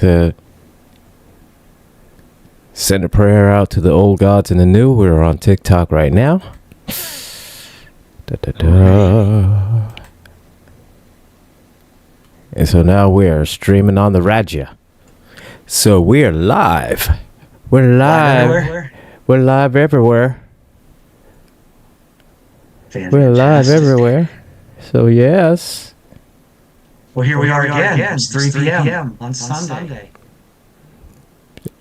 to send a prayer out to the old gods and the new. We're on TikTok right now. And so now we are streaming on the Raja. So we're live. We're live. We're live everywhere. Fantastic. We're live everywhere. So yes. Well, here we are again. It's 3 p.m. on Sunday.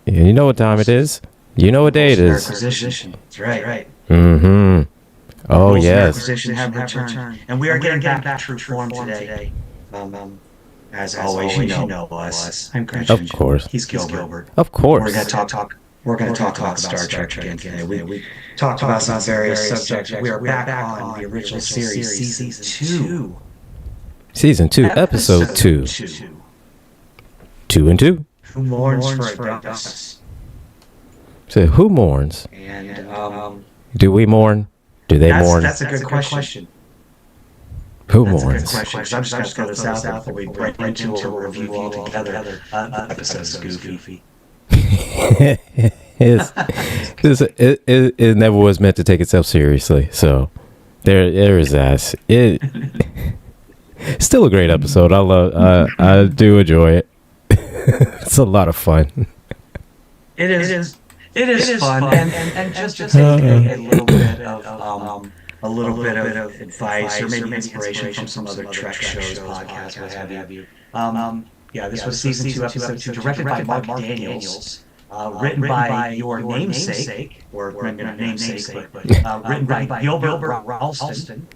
Yeah, you know what time it is. You know what day it is. Nerdquisition. That's right. Mm-hmm. Oh, Rules of yes. Nerdquisition have returned. And we are getting back to true form today. As always, you know us. I'm Gretchen. Of course. He's Gilbert. Of course. We're going to talk about Star Trek again today. We talked about some various subjects. We are back on the original series, Season 2. Season 2, Episode 2. 2 and 2. Who mourns for us? So who mourns? And Do we mourn? Do they mourn? That's a good question. Who That's mourns? a good question. I'm just going to throw this out before we break into a review altogether. Episode's goofy. It never was meant to take itself seriously. So there is that. Still a great episode. I do enjoy it. It's a lot of fun. It is fun, and just to take a little bit of advice or maybe inspiration from some other Trek shows, podcasts, what have you. This was season 2, episode 2, directed by Mark Daniels, written by your namesake, or maybe not namesake, but written by Gilbert Ralston.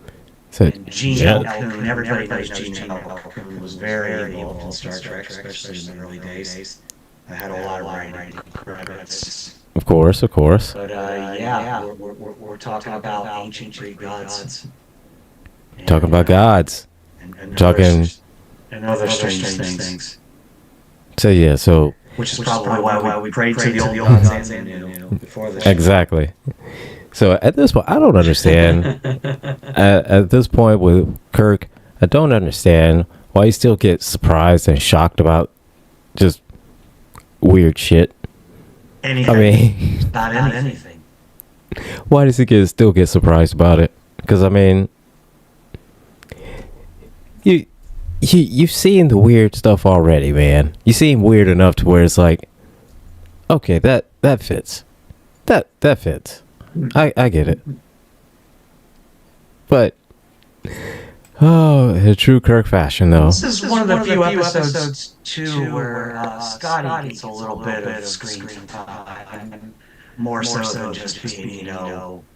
And Gene L. Everybody knows Gene L. was very involved in Star Trek, especially in the early days. I had a lot of writing credits. Of course. But we're talking about ancient Greek gods. Talking about gods. And talking other strange things. So Which is probably why we prayed to the old gods and the new before the show. Exactly. So at this point, I don't understand. At this point with Kirk, I don't understand why he still gets surprised and shocked about just weird shit. Anything. About anything. Why does he still get surprised about it? Because you've seen the weird stuff already, man. You seem weird enough to where it's like, okay, that fits. That fits. I get it. But in true Kirk fashion, though. This is one of the few episodes too where Scotty gets a little bit of screen time, more so than just being,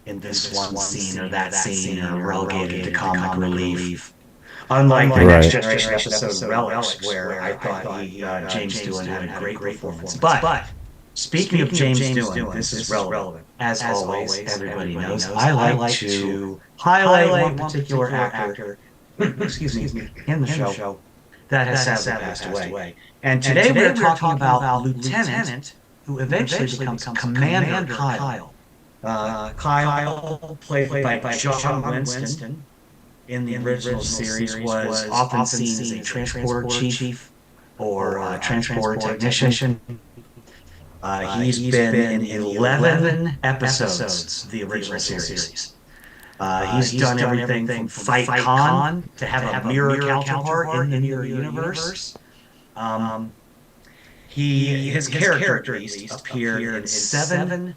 in this one scene or that scene or relegated to comic relief. Unlike the Next Generation episode Relics, where I thought James Doohan had a great performance. But speaking of James Doohan, this is relevant. As always, everybody knows, I like to highlight one particular actor excuse me, in the show that has sadly passed away. And today we're talking about Lieutenant, who eventually becomes Commander Kyle. Kyle, played by John Winston in the original series, was often seen as a transporter chief or transporter technician. He's been in 11 episodes of the original series. He's done everything from fight Khan to have a mirror counterpart in the mirror universe. His character at least appeared in 7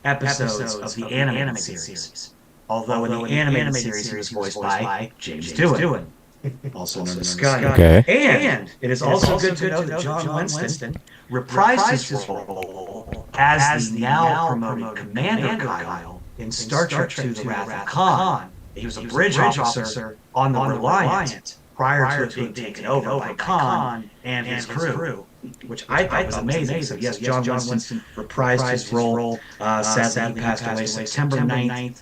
episodes of the animated series. Although in the animated series he was voiced by James Doohan, also known as Scotty. Okay. And it is also good to know that John Winston reprised his role as the now promoted Commander Kyle in Star Trek II: The Wrath of Khan. He was a bridge officer on the Reliant prior to it being taken over by Khan and his crew, which I thought was amazing. So yes, John Winston reprised his role. Sadly, he passed away September 19th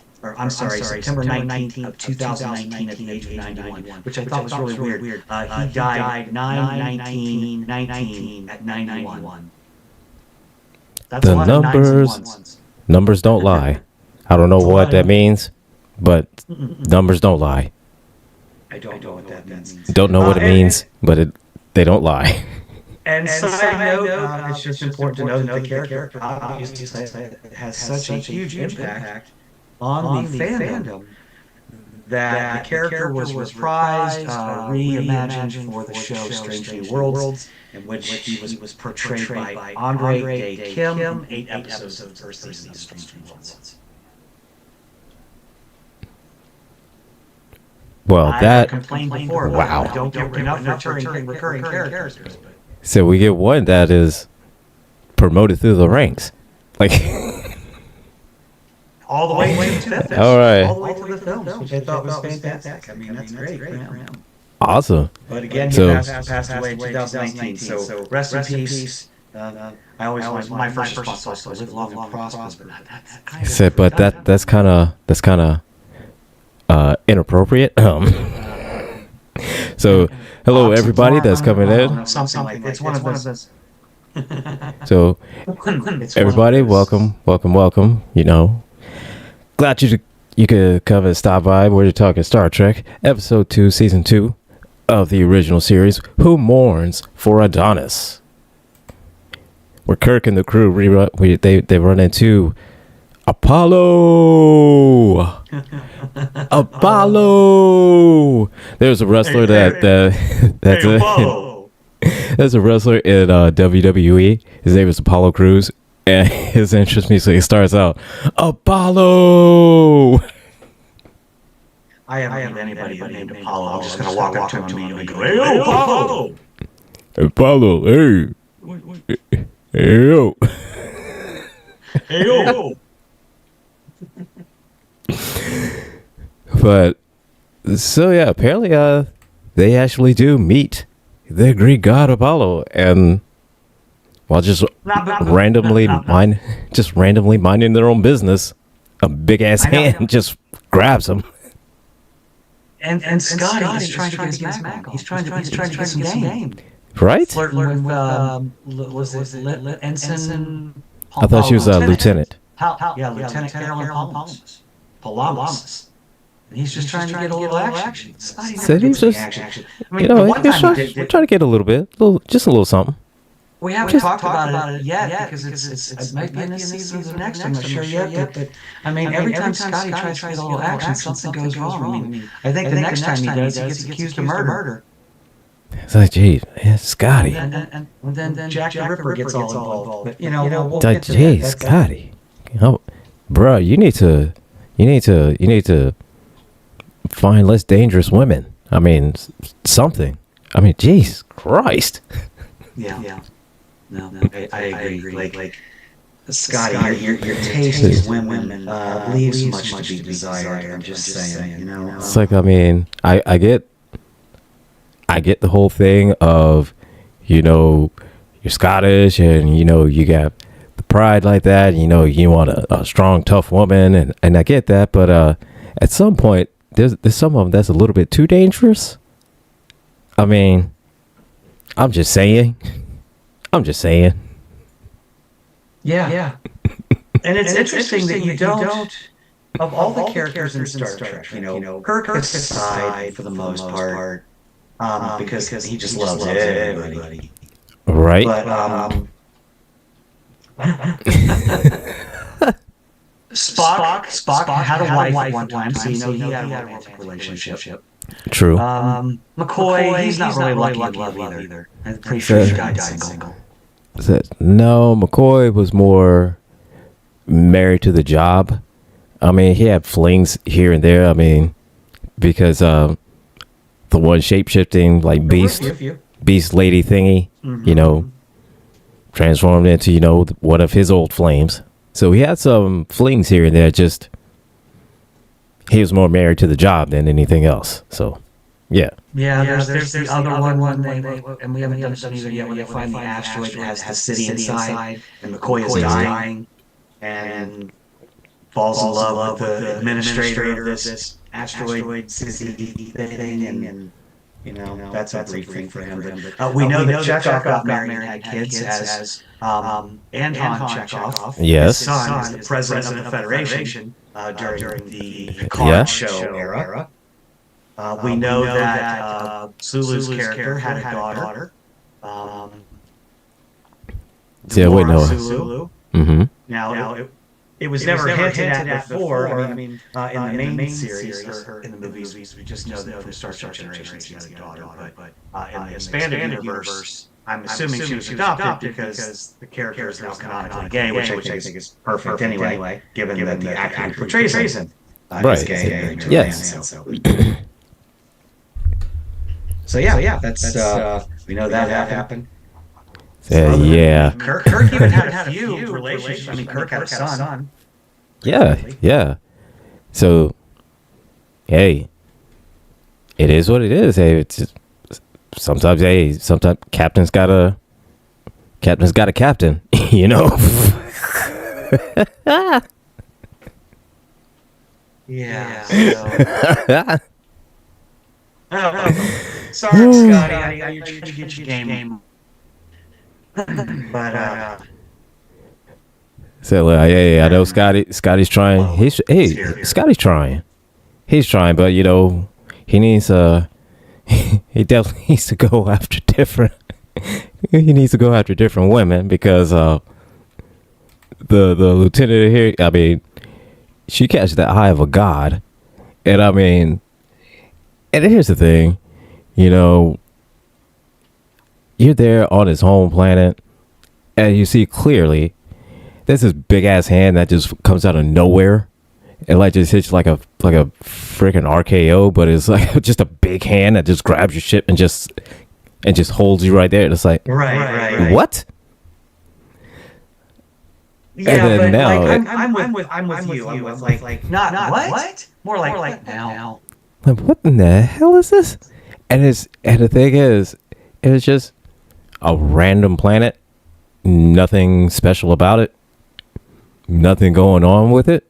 of 2019 at the age of 91, which I thought was really weird. He died 9/19/19 at 91. That's the a lot of nines and ones. numbers don't lie. I don't know what that means, but numbers don't lie. I don't know what that means. Don't know what it means, but they don't lie. And side note, it's just important to know that the character obviously has such a huge impact on the fandom that the character was reprised, reimagined for the show Strange New Worlds, in which he was portrayed by Andre Day Kim in 8 episodes of the first season of Strange New Worlds. Well, I've complained before. Wow. I don't get enough recurring characters. But so we get one that is promoted through the ranks, like all the way to the films. All right. All the way to the films, which I thought was fantastic. I mean, that's great for him. Awesome. But again, he passed away in 2019. So rest in peace. I always want my first response was to live long and prosper. But that's kind of inappropriate. So hello everybody that's coming in. Something like it's one of those. So everybody, welcome. You know, glad you could come and stop by. We're talking Star Trek, Episode 2, Season 2 of the original series. Who mourns for Adonis? Where Kirk and the crew they run into Apollo. There's a wrestler there's a wrestler in WWE. His name is Apollo Crews, and his entrance music starts out Apollo. I haven't met anybody named Apollo. I'm just gonna walk up to him and go, "Hey, Apollo! Apollo, hey, hey, yo, hey, yo." But so yeah, apparently they actually do meet the Greek god Apollo, and while just randomly minding their own business, a big ass hand just grabs him. And Scotty is trying to get his Mac on. He's trying to get some game. Right? Flirting with was it Ensign? I thought she was a lieutenant. Lieutenant Carolyn Palamas. And he's just trying to get a little action. Said he's just, action. I mean, he's trying to get a little bit, just a little something. We haven't talked about it yet because it might be in this season or the next. I'm not sure yet. But I mean, every time Scotty tries to get a little action, something goes wrong. I think the next time he does, he gets accused of murder. It's like, geez, man, Scotty. And then Jack the Ripper gets all involved. But we'll like, get to geez, Scotty. Bro, you need to find less dangerous women. I mean, something. I mean, jeez, Christ. Yeah. No, I agree. Like Scotty, your taste in women leaves much to be desired. I'm just saying, It's like, I mean, I get the whole thing of, you're Scottish and, you got the pride like that, you want a strong, tough woman, and I get that, but at some point, there's some of them that's a little bit too dangerous. I mean, I'm just saying. Yeah. And it's interesting that you don't, of all the characters in Star Trek, Kirk is aside for the most part, because he just loves everybody. Right. But Spock had a wife at one time, so he had a romantic relationship. True. McCoy, he's not really lucky in love either. I'm pretty sure he died single. No, McCoy was more married to the job. I mean, he had flings here and there. I mean, because the one shape-shifting, like beast lady thingy, transformed into, one of his old flames. So he had some flings here and there, just he was more married to the job than anything else. So, yeah. Yeah, there's the other one, and we haven't done it either yet, where they find the asteroid that has the city inside, and McCoy is dying, and falls in love with the administrator of this asteroid city thing, and that's a brief thing for him. But we know that Chekhov got married and had kids as Anton Chekhov. Yes. His son is the president of the Federation during the card show era. We know that Sulu's character had a daughter, Yeah, wait, no. Zulu. Mm-hmm. Now, it was never hinted at before. I mean, in the main series or in the movies, we just know that from Star Trek Generations he has a daughter. But in the expanded universe, I'm assuming she was adopted because the character is now canonically gay, which I think is perfect anyway, given that the actor who portrays him is gay. Yes. So yeah, that's we know that happened. Yeah. Kirk even had a few relationships. I mean, Kirk had a son. Yeah. So, hey, it is what it is. Hey, it's sometimes captain's got a captain, you know. Yeah. Sorry, Scotty. I tried to get your game. But so I know Scotty's trying. Scotty's trying. He's trying, but you know, he needs he definitely needs to go after different. He needs to go after different women because the lieutenant here. I mean, she catches the eye of a god, and I mean, and here's the thing, you know, you're there on his home planet, and you see clearly there's this big ass hand that just comes out of nowhere and like just hits like a freaking RKO, but it's like just a big hand that just grabs your ship and just holds you right there. And it's like, right. What? Yeah, and then but now, like, I'm with you. I'm with like not what? More like now. Like, what in the hell is this? And the thing is, it was just a random planet, nothing special about it, nothing going on with it.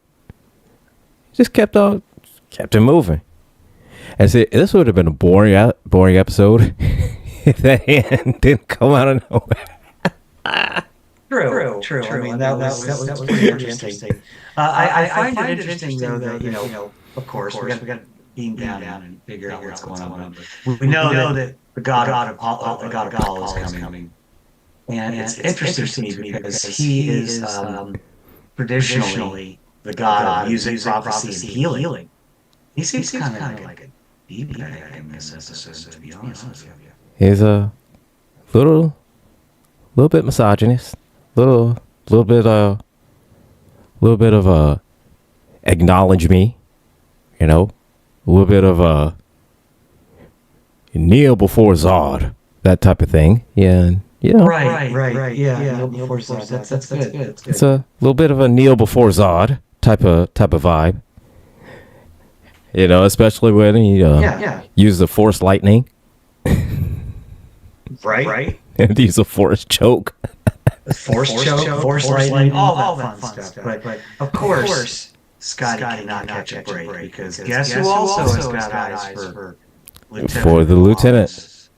Just kept it moving. And see, this would have been a boring episode if that hand didn't come out of nowhere. True. I mean, that was pretty interesting. I find it interesting though that you know, of course, we got to beam down and figure out what's going on. We know that the god of Apollo is coming, and it's interesting to me because he is traditionally the god of music, prophecy, and healing. He seems kind of like a deep guy in this episode, to be honest with you. He's a little bit misogynist, little bit of acknowledge me, you know, a little bit of kneel before Zod, that type of thing. Yeah, you know. Right. Yeah, kneel before Zod. That's good. It's a little bit of a kneel before Zod type of vibe. You know, especially when he uses the Force lightning. Right. And use a Force choke. Force choke, Force lightning, all that fun stuff. But of course, Scotty cannot catch a break because guess who also has got eyes for the lieutenant?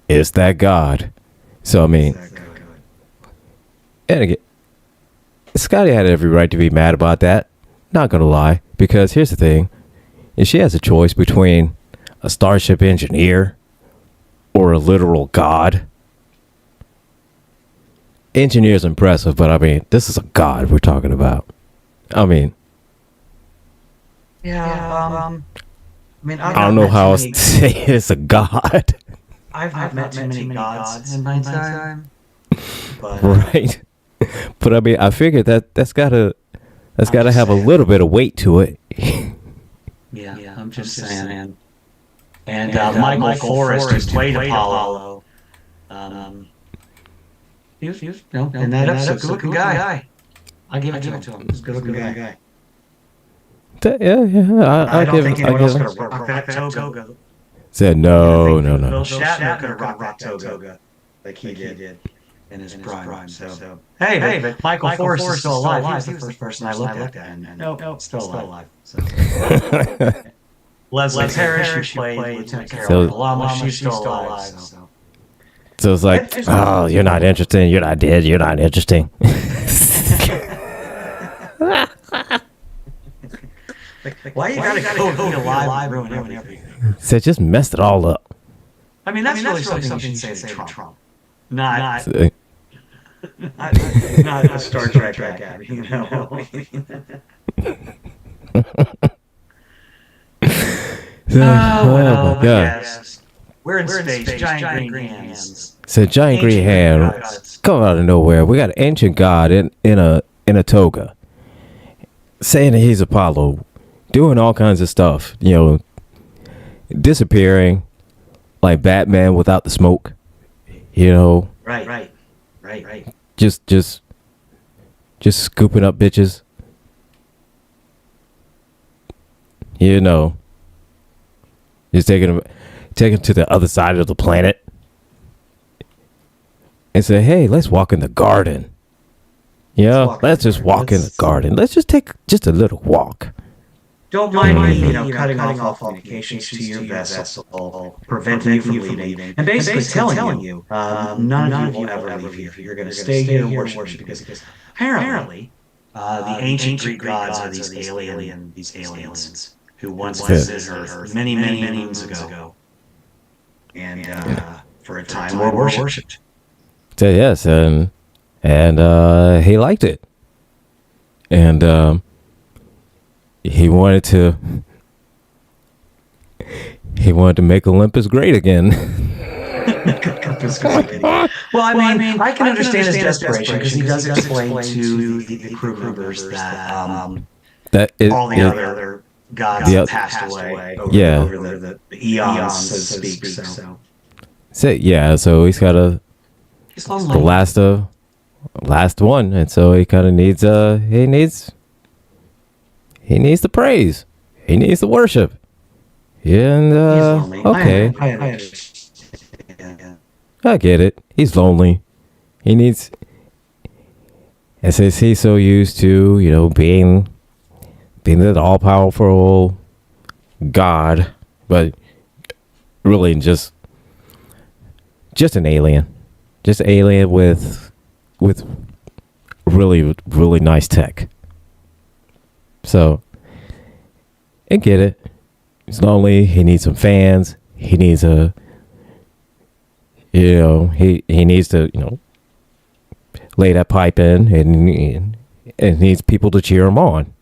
It's that god. So I mean, and again, Scotty had every right to be mad about that. Not gonna lie, because here's the thing: if she has a choice between a starship engineer or a literal god. Engineer's impressive, but I mean, this is a god we're talking about. I mean, I don't know how else to say it's a god. I've not met too many gods in my time. But, right. But I mean, I figured that's gotta have a little bit of weight to it. Yeah, I'm just saying. And Michael Forrest, who played Apollo, he was in that episode, good-looking guy. I give it to him. He's a good-looking guy. I don't think anyone else could have rocked that toga. Said no. Bill Shatner could have rocked that toga like he did in his prime. So hey, but Michael Forrest is still alive. He was the first person I looked at, and nope, still alive. So. Leslie Parrish, who played Lieutenant Carol Palama, she's still alive. So it's like, oh, you're not interesting. You're not dead. You're not interesting. Why you gotta go alive and ruin everything? So it just messed it all up. I mean, that's really something you should say to Trump. Not Not a Star Trek actor, you know. Oh my god! Yes. We're in space. Giant green hands. It's a giant green hand come out of nowhere. We got an ancient god in a toga, saying that he's Apollo, doing all kinds of stuff. You know, disappearing like Batman without the smoke. You know, Right. just scooping up bitches. You know, just taking them to the other side of the planet and say, "Hey, let's walk in the garden." Yeah, let's just walk in the garden. Let's just take just a little walk. Don't mind me, cutting off communications to your vessel, preventing you from leaving, and basically telling you, none of you will ever leave here. You're going to stay here and worship because apparently, the ancient Greek gods are these aliens who once visited Earth many moons ago, and for a time were worshipped. So yes, and he liked it, and he wanted to make Olympus great again. Well, I mean, I can understand his desperation because he does explain to the crew members that all the other gods have passed away over the eons, so to speak. So he's got the last one, and so he kind of needs he needs the praise, he needs the worship, and okay, I get it. He's lonely. He needs, and since he's so used to being the all-powerful God, but really just an alien. Just alien with really nice tech. So, I get it. He's lonely. He needs some fans. He needs he needs to lay that pipe in, and needs people to cheer him on.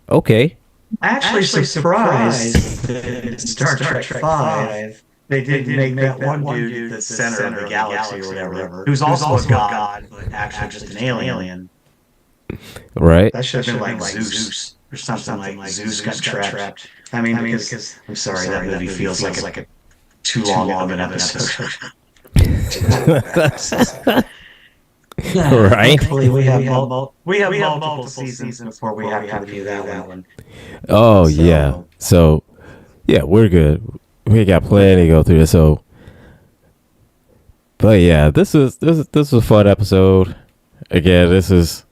Okay. Actually surprised that in Star Trek 5 they didn't make that one dude the center of the galaxy or whatever, who's also a god, but actually just an alien. Right. That should have been like Zeus or something like Zeus got trapped. I mean, because I'm sorry, that movie feels like a too long of an episode. Right. Thankfully, we have multiple seasons before we have to review that one. Oh yeah. So yeah, we're good. We got plenty to go through this. So, but yeah, this was a fun episode. Again, this is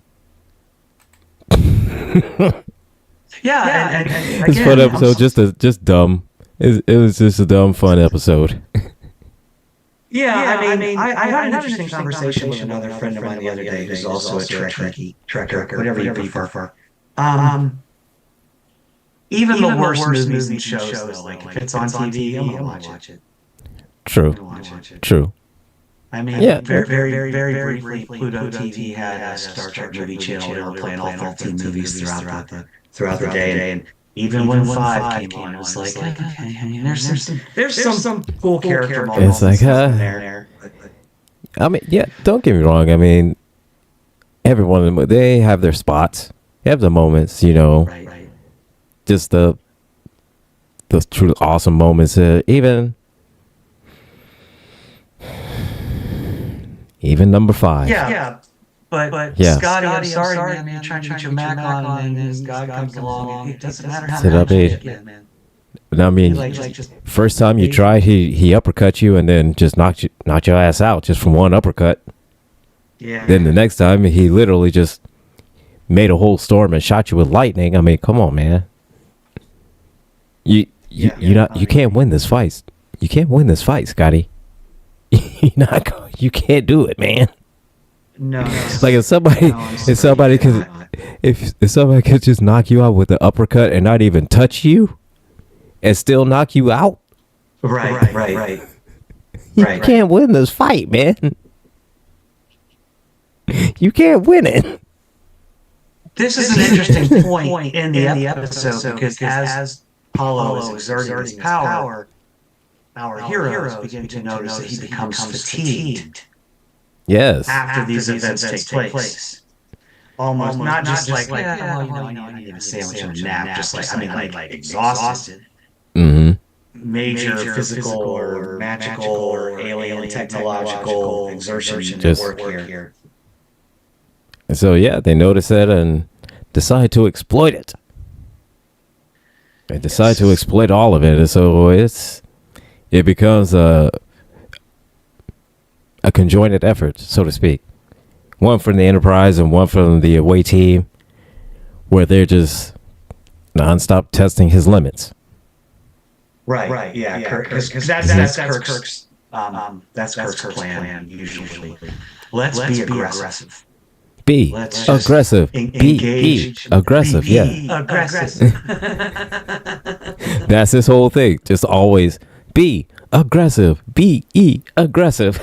yeah, and this fun episode. Just dumb. It was just a dumb fun episode. Yeah, I mean, I had an interesting conversation with another friend of mine the other day who's also a Trekker, whatever you prefer. Even the worst movies and shows, though, like if it's on TV, I'm gonna watch it. True. True. I mean, yeah. Very briefly, Pluto TV had a Star Trek movie channel. They were playing all 13 movies throughout the day, and even when 5 came on, it was like, okay, I mean, there's some cool character moments. It's like, there. I mean, yeah, don't get me wrong. I mean, everyone of them, they have their spots. They have the moments, Right. Just the truly awesome moments. Even number 5. Yeah. But yeah. Scotty, I'm sorry, man. You're trying to get your Mac on, and then this guy comes along. It doesn't matter how much you get, man. I mean, first time you tried, he uppercut you and then just knocked your ass out just from one uppercut. Yeah. Then the next time he literally just made a whole storm and shot you with lightning. I mean, come on, man. You can't win this fight. You can't win this fight, Scotty. You can't do it, man. No. Like if somebody could just knock you out with an uppercut and not even touch you and still knock you out. Right. You can't win this fight, man. You can't win it. This is an interesting point in the episode because as Apollo is exerting his power, our heroes begin to notice that he becomes fatigued. Yes. After these events take place. Almost not just like I need a sandwich and a nap, just like exhausted. Mm-hmm. Major physical or magical or alien technological exertion Just at work here. And so yeah, they notice that and decide to exploit it. They decide to exploit all of it, and so it becomes a conjoined effort, so to speak. One from the Enterprise and one from the away team, where they're just nonstop testing his limits. Right. Yeah. Because that's Kirk's. That's Kirk's plan usually. Let's be aggressive. Be aggressive. Be aggressive. Yeah. Aggressive. That's his whole thing. Just always be aggressive. Be aggressive.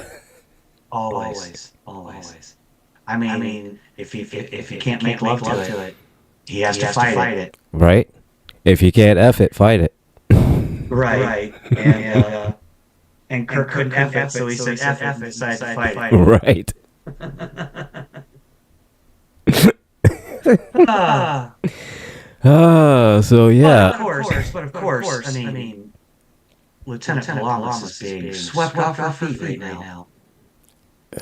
Always. I mean, if he can't make love to it, he has to fight it. Right. If you can't F it, fight it. Right. And Kirk couldn't F it, so he said F it and decided to fight it. Right. So yeah. But of course, I mean, Lieutenant Columbus is being swept off her feet right now.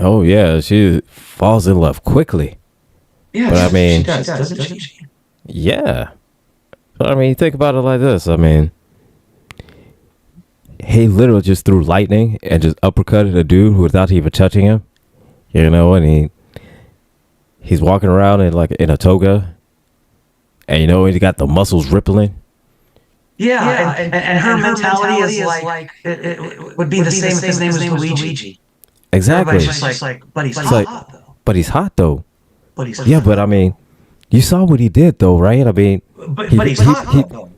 Oh yeah, she falls in love quickly. Yeah, but I mean, she does, doesn't she? Yeah. But I mean, think about it like this. I mean, he literally just threw lightning and just uppercutted a dude without even touching him. You know, and he's walking around in a toga, and he got the muscles rippling. Yeah, and her mentality is like it would be the same if his name was Luigi. Exactly. Everybody's just like, but he's hot though. But he's hot though. But he's yeah, but I mean, you saw what he did though, right? I mean, but he's hot though.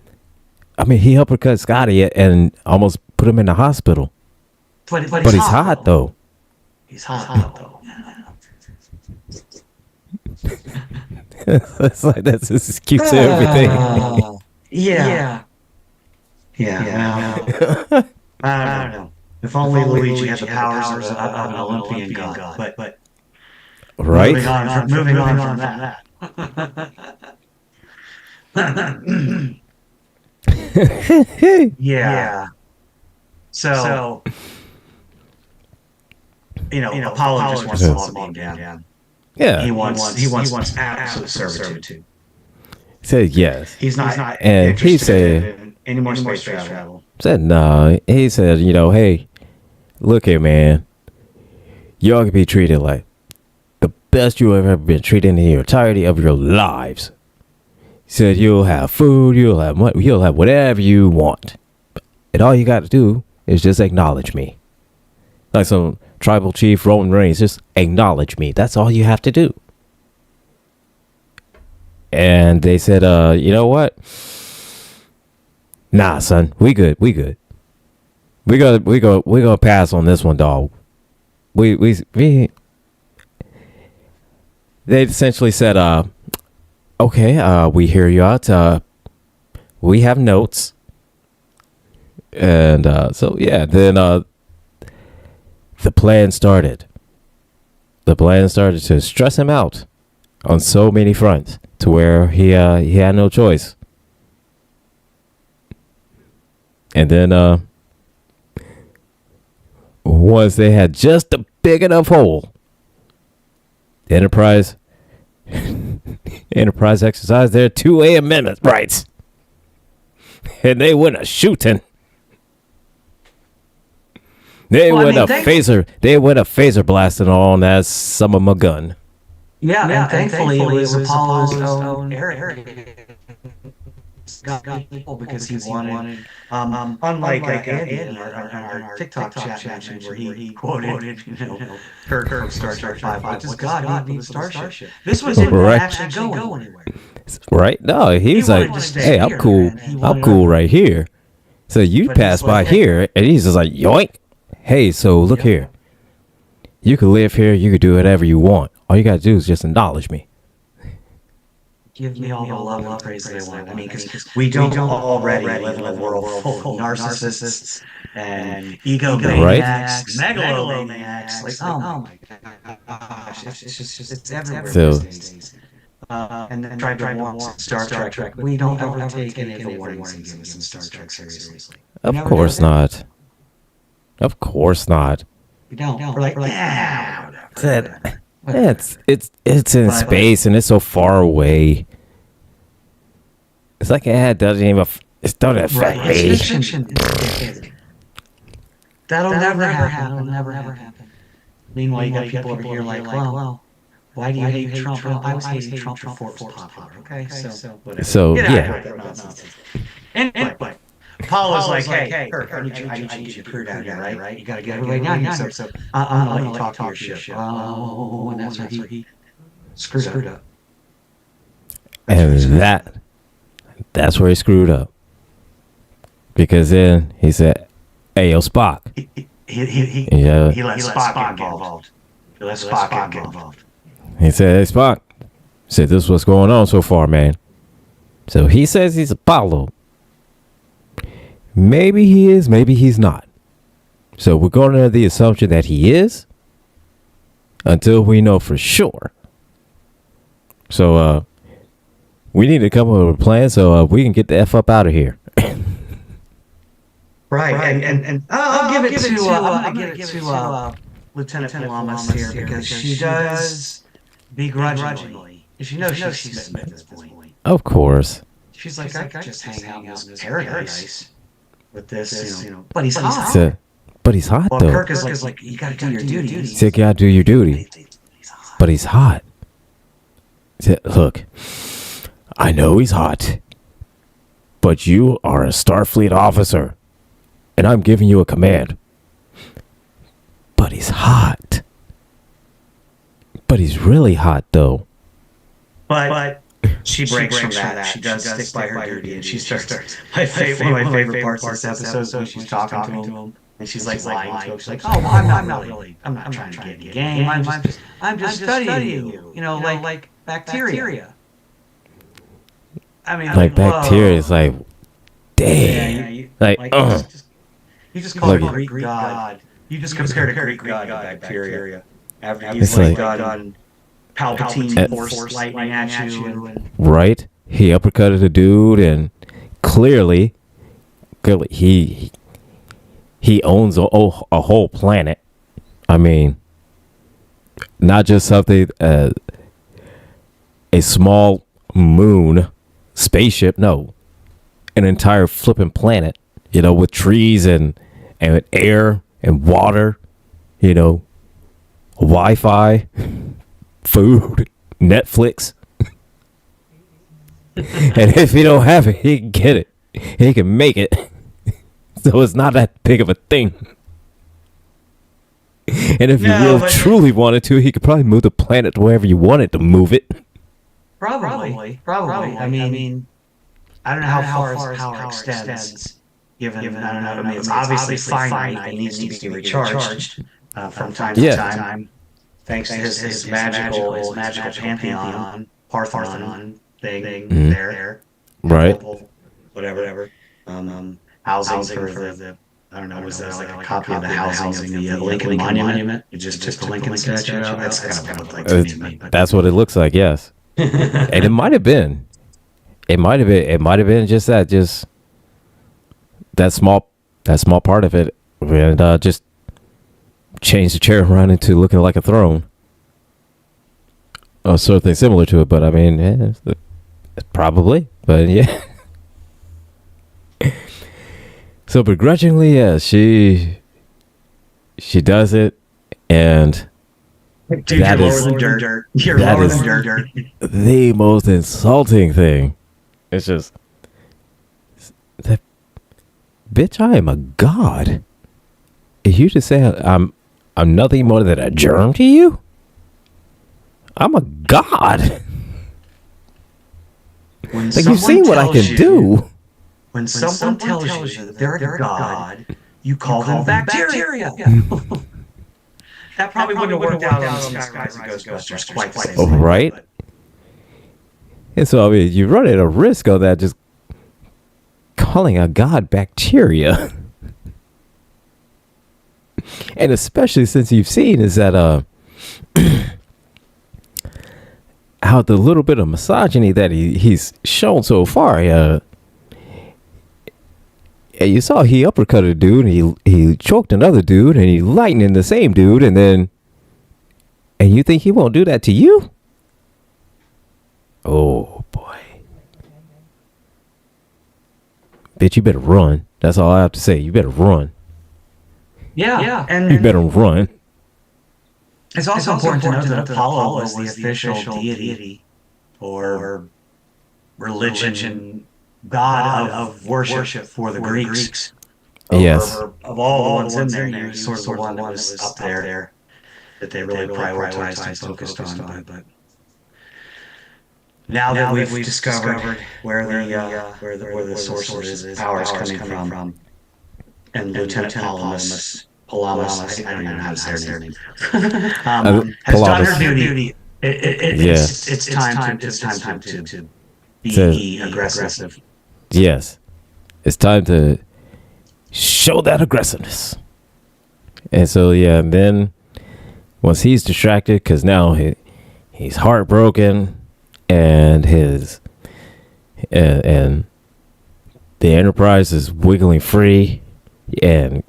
I mean, he uppercut Scotty and almost put him in the hospital. But he's hot though. He's hot though. It's like that's just cute to everything. Yeah. I don't know. If only Luigi had the powers of an Olympian god. But right. Moving on from that. Yeah. So Apollo just wants to slow him down. Yeah. He wants absolute servitude. He said yes. He's not and he said in any more space travel. Said no. He said, hey, look here, man. Y'all can be treated like the best you have ever been treated in the entirety of your lives. He said you'll have food, you'll have whatever you want, and all you got to do is just acknowledge me. Like some tribal chief Roman Reigns, just acknowledge me. That's all you have to do. And they said, you know what? Nah, son, we good. We gonna pass on this one, dog. They essentially said, okay, we hear you out. We have notes. And so yeah, then the plan started. The plan started to stress him out on so many fronts to where he had no choice. And then once they had just a big enough hole, the Enterprise exercised their 2A amendment rights. And they went a shooting. They went a phaser blasting on that some of my gun. Yeah, and thankfully it was Apollo's own Eric. Because he wanted, unlike Andy our TikTok chat mentioned where he quoted, Kirk from Star Trek 5, what does God need with a starship? This was didn't actually go anywhere. Right? No, he's like, hey, I'm cool. I'm cool right here. So you pass by here, and he's just like, yoink. Hey, so look here. You can live here. You can do whatever you want. all you gotta do is just acknowledge me. Give me all the love and praise that I want. I mean, because we don't already live in a world full of narcissists and egomaniacs, megalomaniacs. Like, oh my gosh, it's everywhere these days. And then try to warm Star Trek. We don't ever take any of the warnings and give us in Star Trek seriously. Of course not. Of course not. We don't. We're like, yeah, whatever. It's in space and it's so far away. It's like it doesn't even. It doesn't affect me. That'll never happen. That'll never happen. Meanwhile, you got people over here like, well, why do you hate Trump? Well, I was hating Trump before it was popular. Okay, so whatever. So yeah. Anyway, Paul was like, hey, Kirk, I need you to crew down here, right? You got to get everybody down here. So I'm going to let you talk to your ship. Oh, and that's where he screwed up. And that's where he screwed up. Because then he said, hey, yo, Spock. He let Spock get involved. He let Spock get involved. He said, hey, Spock. He said, this is what's going on so far, man. So he says he's Apollo. Maybe he is, maybe he's not. So we're going under the assumption that he is until we know for sure. So we need to come up with a plan so we can get the F up out of here. Right. And I'll give it to I'm going to give it to Lieutenant Palamas here because she does begrudgingly. She knows she's smitten at this point. Of course. She's like, I could just hang out in this paradise with this, But he's hot. But he's hot, though. Kirk is like, you got to do your duty. He said, you got to do your duty. But he's hot. He said, look, I know he's hot, but you are a Starfleet officer, and I'm giving you a command. But he's hot. But he's really hot, though. But she breaks from that. She does stick by her duty, and she starts. One of my favorite parts of this episode is when she's talking to him, and she's like lying to him. She's like, "Oh, well, I'm not trying to get in the game. I'm just studying you. Like bacteria. I mean, like bacteria is like, damn. You just call her Greek god. You just compared a Greek god to bacteria. After he's done Palpatine force lightning at you. Right? He uppercutted a dude, and clearly he owns a whole planet. I mean, not just something, a small moon spaceship. No, an entire flipping planet. With trees and air and water. Wi-Fi. Food, Netflix. And if he don't have it, he can get it. He can make it. So it's not that big of a thing. And if you truly wanted to, he could probably move the planet to wherever you wanted to move it. Probably. I mean, I don't know how far his power extends. Given I don't know. I mean, it's obviously finite. It needs to be recharged from time to time. Thanks to his magical pantheon, Parthenon thing there. Right. Whatever. Housing for the, I don't know, was that like a copy of the housing of the Lincoln Monument? You just took the Lincoln statue out? That's kind of what it looked like to me. That's what it looks like, yes. And it might have been. It might have been just that small part of it. And just change the chair around into looking like a throne. Or something similar to it, but I mean, probably. But yeah. So begrudgingly, yeah, she does it, and dude, that is the most insulting thing. It's just that, bitch, I am a god. You just say I'm nothing more than a germ to you? I'm a god. Like, you've seen what I can do. When someone tells you that they're a god, you call them bacteria. that probably wouldn't have worked out on Skyrise and Ghostbusters quite the same Oh, way. right. And so, I mean, you run at a risk of that, just calling a god bacteria. And especially since you've seen is that how the little bit of misogyny that he's shown so far. And you saw he uppercutted a dude, and he choked another dude, and he lightning the same dude, and you think he won't do that to you? Oh boy. Bitch, you better run. That's all I have to say. You better run. Yeah. And You better run. it's also important to note that Apollo was the official deity or religion, god of worship for the Greeks. Yes. Of all the ones in there, he was sort of the one that was up there that they really prioritized and focused on. But now that we've discovered where the source of his power is coming from, and Lieutenant Palamas, I don't even know how to say her name, has done her duty. It's time to be aggressive. Yes. It's time to show that aggressiveness. And so, yeah, and then once he's distracted, because now he's heartbroken, and and the Enterprise is wiggling free, and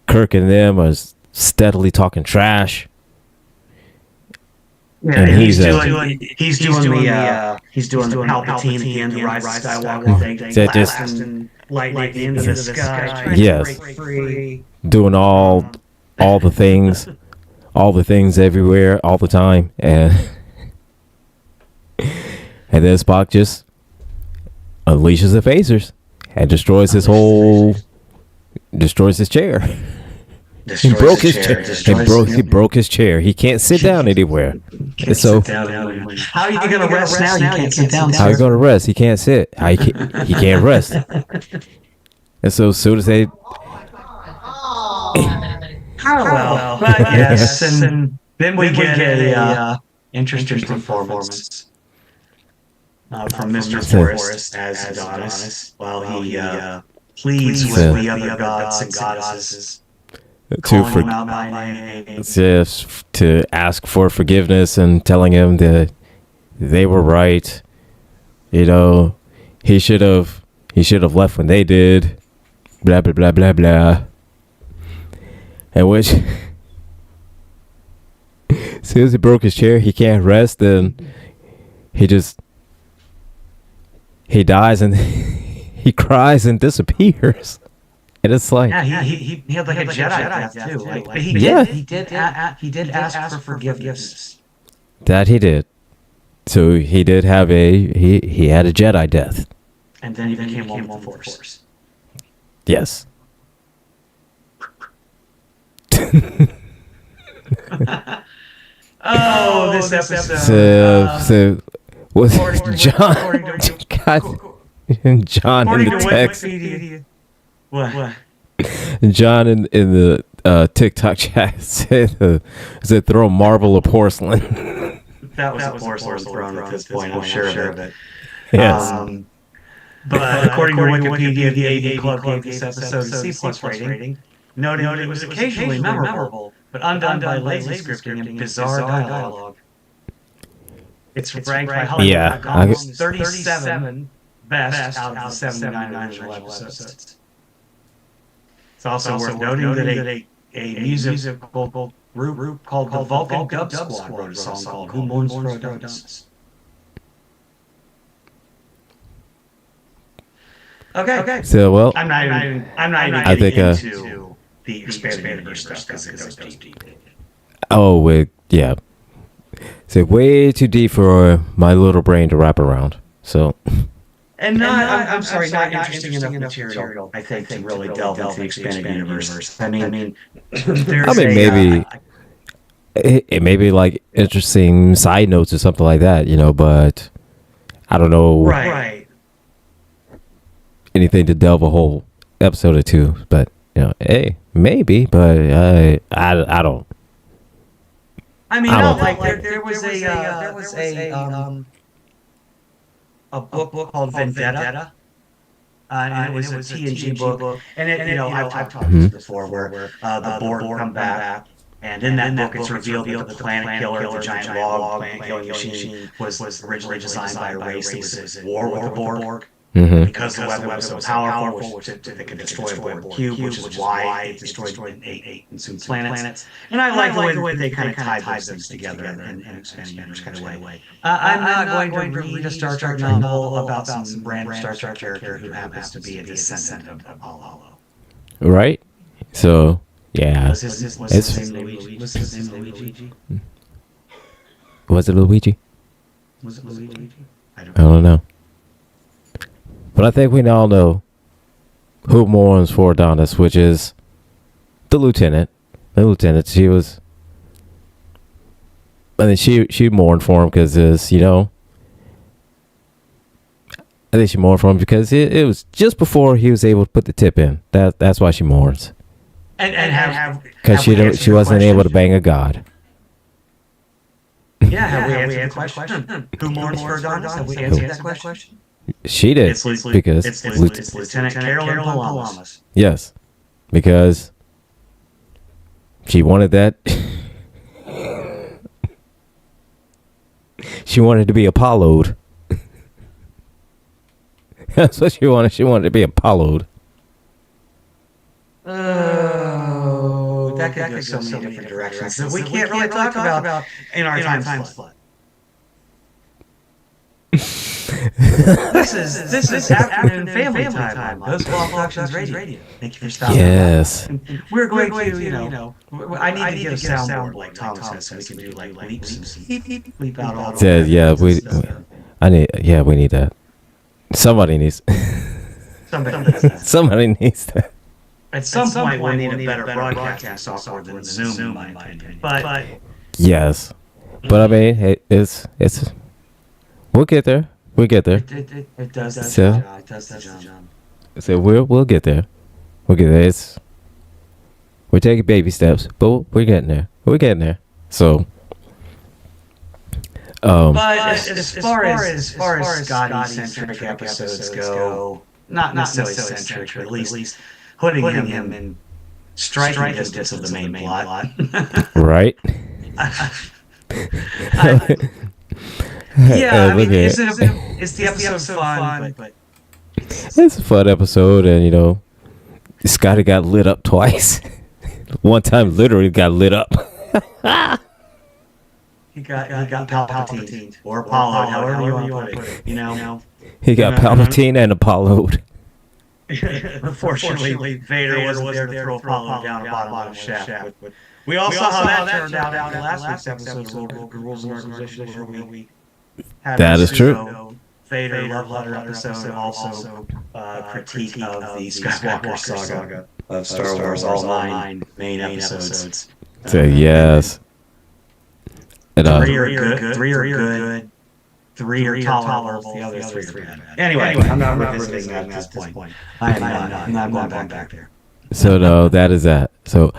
Kirk and them are steadily talking trash. Yeah, and he's doing the Palpatine again, the Rise of Skywalker thing, blasting lightning into the sky, trying to break free, doing all the things, everywhere, all the time, and then Spock just unleashes the phasers and destroys his chair. He broke his chair. He broke his chair. He can't sit down anywhere. So how are you gonna rest now? You can't sit down. How are you gonna rest? He can't sit. He can't rest. And so as soon as they yes, and then we get a interesting performance from Mr. Forrest as Adonis, while he pleads with the other gods and goddesses, calling him out by name. to ask for forgiveness and telling him that they were right. You know, he should have left when they did. Blah blah blah blah blah. And which, as soon as he broke his chair, he can't rest. Then he dies and he cries and disappears. And it's like, he had like a Jedi death too. But he did ask for forgiveness. That he did. So he did have he had a Jedi death. And then he became one with the Force. Yes. Oh, this episode. So was John? John in the text. What? John in the TikTok chat said throw a marble or porcelain. That was a porcelain throne at this point, I'm sure of it. Yes. But according to Wikipedia, the AV Club gave this episode a C+ rating, noting it was occasionally memorable, but undone by lazy scripting and bizarre dialogue. It's ranked by Hollywood 37 best out of the 79 original episodes. It's also worth noting that a musical group called the Vulcan Dub Squad wrote a song called Who Mourns for Adonis. Okay. So well, I'm not even getting into the expanded universe stuff because it goes deep. Oh, yeah. It's way too deep for my little brain to wrap around. So. And not interesting enough material, I think, to really delve into the expanded universe. I mean, maybe it may be like interesting side notes or something like that, you know, but I don't know. Right. Anything to delve a whole episode or two, but hey, maybe, but I don't. I mean, I no, don't like think. there was a book called Vendetta, and it was a TNG book, and I've talked about this Mhm. before, where the Borg come back, and in that book it's revealed that the Planet Killer, the giant log planet killing machine, was originally designed by a race that was at war with the Borg. And Mhm. because the weapon was so powerful, they could destroy a Borg cube, which is why it destroyed and ate consumed planets. And I like the way that they kind of tied those things together in an expanded universe kind of way. I'm not going to read a Star Trek novel about some random Star Trek character who happens to be a descendant of Apollo. Right. So yeah, Was his name Luigi? Was his name Luigi? was it Luigi? Was it Luigi? I I don't know. But I think we all know who mourns for Adonis, which is the lieutenant. The lieutenant. She was. I think she mourned for him because I think she mourned for him because it was just before he was able to put the tip in. That's why she mourns. And Because she wasn't able to bang a god. Yeah, have we answered the question? Who mourns for Adonis? Have we answered that question? She did because it's Lieutenant Carolyn Palamas. yes, because she wanted that. She wanted to be Apollo'd. That's what she wanted. She wanted to be Apollo'd. Oh, that could go so many different directions that we can't really talk about in our time slot. This is afternoon family time on Ghost Ball Productions Radio. Thank you for stopping. Yes. by. We're going to, I need to get a soundboard like Tom says, so we can do like bleeps and bleep out all the Yeah, we need that. Somebody needs. Somebody needs that. At some point, we'll need a better broadcast software than Zoom, in my opinion. But yes, but I mean, hey, it's we'll get there. We'll get there. It does the So- job. It does the job. So we'll get there. We'll get there. We're taking baby steps, but we're getting there. We're getting there. So, But as far as Scotty-centric episodes go, not necessarily centric, but at least putting him in striking distance of the main plot. right? Yeah, I mean, look at is the episode fun? But it's a fun episode, and Scotty got lit up twice. One time, literally got lit up. he got Palpatine or Apollo, however you want to put it. He got Palpatine and Apollo'd. Unfortunately, Vader wasn't there to throw Apollo down the bottom of the shaft. But we all saw how that turned out in last week's episode of Rules of Nerdquisition, where we had That is true. Vader love letter episode, also critique of the Skywalker saga of Star Wars, all 9 main episodes. So yes. And, 3 are good. 3 are tolerable. The other 3 are bad. Anyway, I'm not revisiting that at this point. I'm not going back there. So no, that is that. So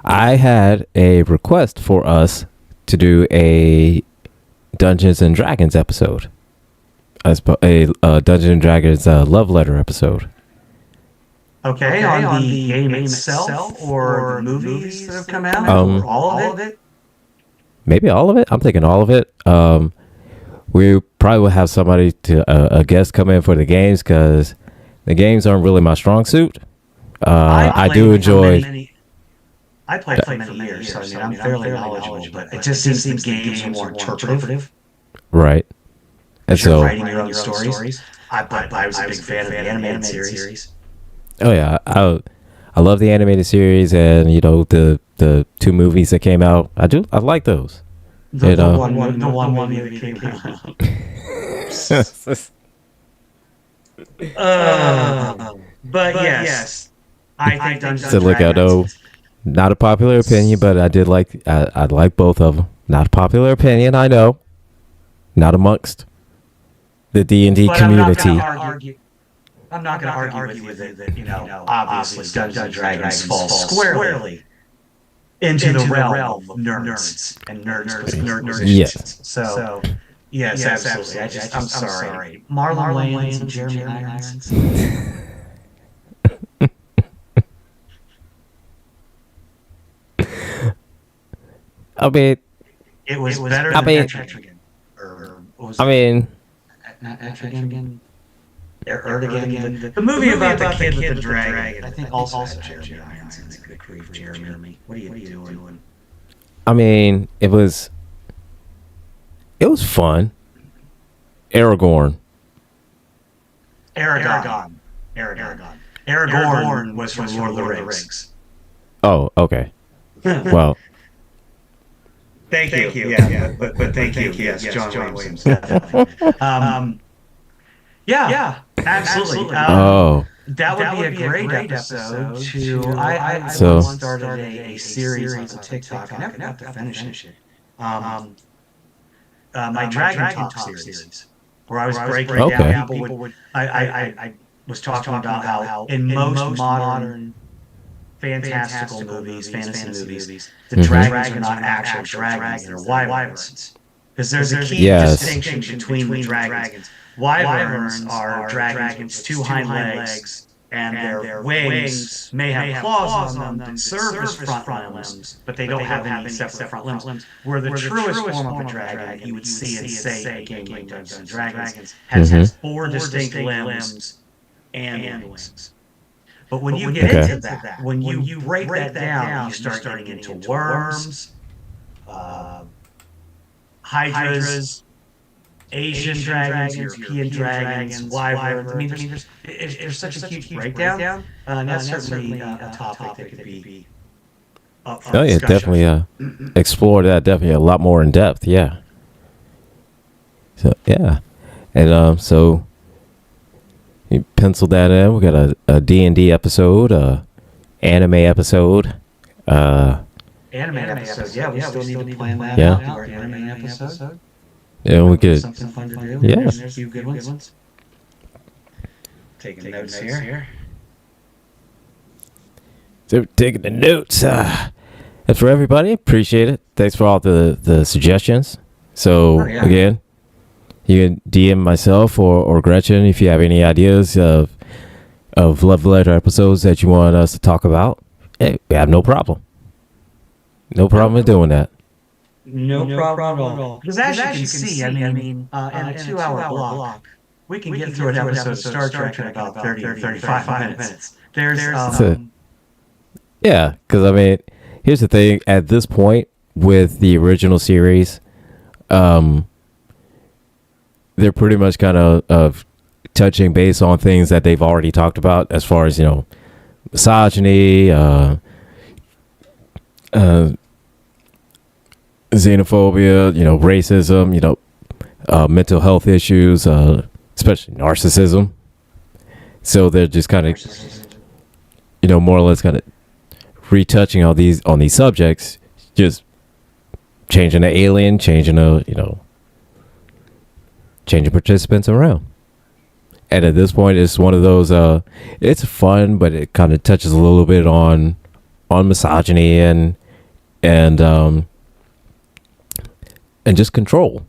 I had a request for us to do a Dungeons and Dragons episode. A Dungeons and Dragons love letter episode. Okay, on the game itself or the movies that have come out? Or all of it? Maybe all of it. I'm thinking all of it. We probably will have somebody a guest come in for the games because the games aren't really my strong suit. I do enjoy. I played for many years, so I'm fairly knowledgeable, but it just seems the games are more interpretive. Right. And You're so writing your own stories. I was a big fan of the animated series. Oh yeah, I love the animated series and the 2 movies that came out. I like those. The one movie that came out. But yes, I think Dungeons So look, I know, not a popular opinion, but I did like I like both of them. Not a popular opinion, I know. Not amongst the D&D community. I'm not going to argue with you that, obviously Dungeons and Dragons falls squarely into the realm of nerds and nerd Yes. So, yes, absolutely. I'm sorry. Marlon Wayans and Jeremy Irons. I mean, it was better than Etrigan. I mean, not Etrigan. Erdogan. The movie about the kid with the dragon. I think also had Jeremy Irons in it. Good grief, Jeremy. What are you doing? I mean, it was fun. Aragorn was from Lord of the Rings. Oh, okay. Well, thank you. Yeah, but thank you. Yes, John Williams. Definitely. Yeah, absolutely. That would be a great episode to. I started a series on TikTok. I never got to finish it. My Dragon Talk series, where I was breaking down people would. I was talking about how in most modern fantastical movies, fantasy movies, the dragons are not actual dragons; they're wyverns. Because there's a key distinction between the dragons. Wyverns are dragons with two hind legs, and their wings may have claws on them that serve as front limbs, but they don't have any separate front limbs. Where the truest form of a dragon that you would see in, say, a game like Dungeons and Dragons has four distinct limbs and wings. But when you get into that, when you break that down, you start getting into worms, hydras, Asian dragons, European dragons, wyverns. I mean, there's such a huge breakdown, and that's certainly a topic that could be up for discussion. Definitely explore that definitely a lot more in depth. Yeah. So yeah, and so you pencil that in. We got a D&D episode, anime episode. Anime episode. Yeah, we still need to plan that out. Our anime episode. Yeah, we could. Something fun to do. Yeah. There's a few good ones. Taking notes here. So taking the notes. And for everybody, appreciate it. Thanks for all the suggestions. So again, you can DM myself or Gretchen if you have any ideas of love letter episodes that you want us to talk about. Hey, we have no problem. No problem with doing that. No problem at all. Because as you can see, I mean, in a 2-hour block, we can get through an episode of Star Trek in about 30 or 35 minutes. Yeah, because I mean, here's the thing. At this point, with the original series, they're pretty much kind of touching base on things that they've already talked about, as far as, misogyny, xenophobia, racism, mental health issues, especially narcissism. So they're just kind of, more or less kind of retouching on these subjects, just changing the alien, changing participants around. And at this point, it's one of those. It's fun, but it kind of touches a little bit on misogyny and just control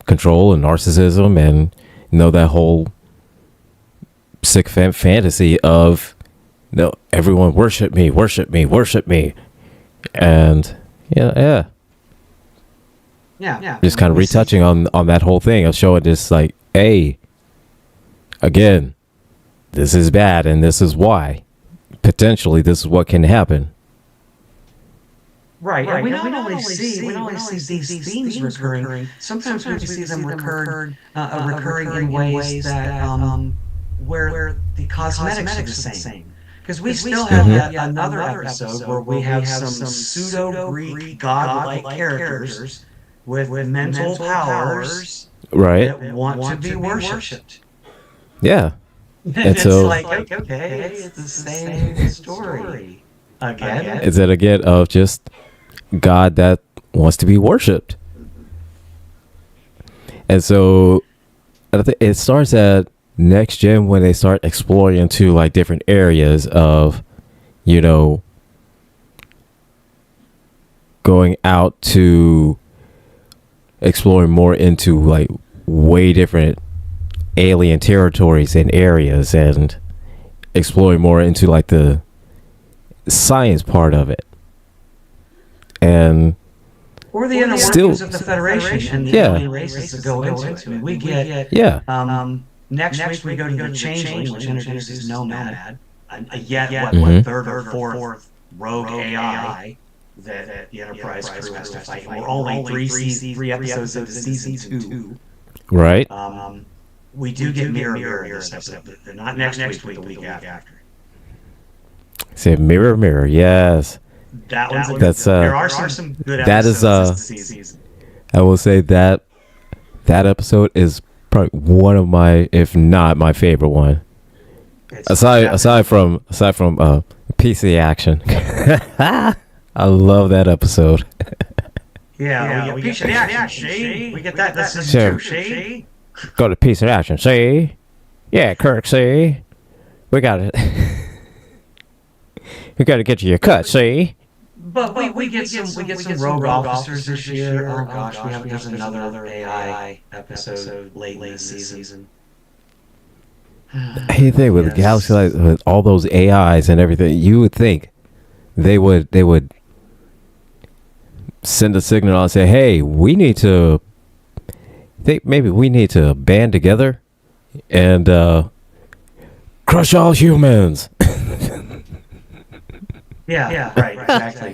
and narcissism, and that whole sick fantasy of everyone worship me, and yeah. Just kind of retouching on that whole thing of showing just like, hey, again, this is bad, and this is why. Potentially, this is what can happen. Right. And we not only see these themes recurring. Sometimes we see them recurring in ways that where the cosmetics are the same. Because we still have another episode where we have some pseudo-Greek godlike characters with mental powers, right, that want to be worshipped. Yeah. And it's like, okay, it's the same story again. Is it again of just God that wants to be worshipped? And so I think it starts at next gen, when they start exploring into like different areas of, you know, going out to exploring more into like way different alien territories and areas, and exploring more into like the science part of it, and or the inner workings of the Federation and the alien races that go into it. We get next week we go to the Changeling, which introduces Nomad, yet what third or fourth rogue AI that the Enterprise crew has to fight. We're only three episodes into season 2. right. We do get mirror in this episode, not next week, but the week after. Say mirror, mirror. Yes, That one's there are some good episodes this season. I will say that episode is probably one of my, if not my favorite one. Aside from PC action. I love that episode. We get piece of action. See, we get that. That's Sure. true. See, Go to piece of action. See, yeah, Kirk. See, we got it. We got to get you your cut. See. but we get some rogue officers this year. Oh gosh, there's another AI episode late in the season. Hey, thing with Galaxy, like, with all those AIs and everything, you would think they would send a signal and say, "Hey, maybe we need to band together and crush all humans." Right, exactly.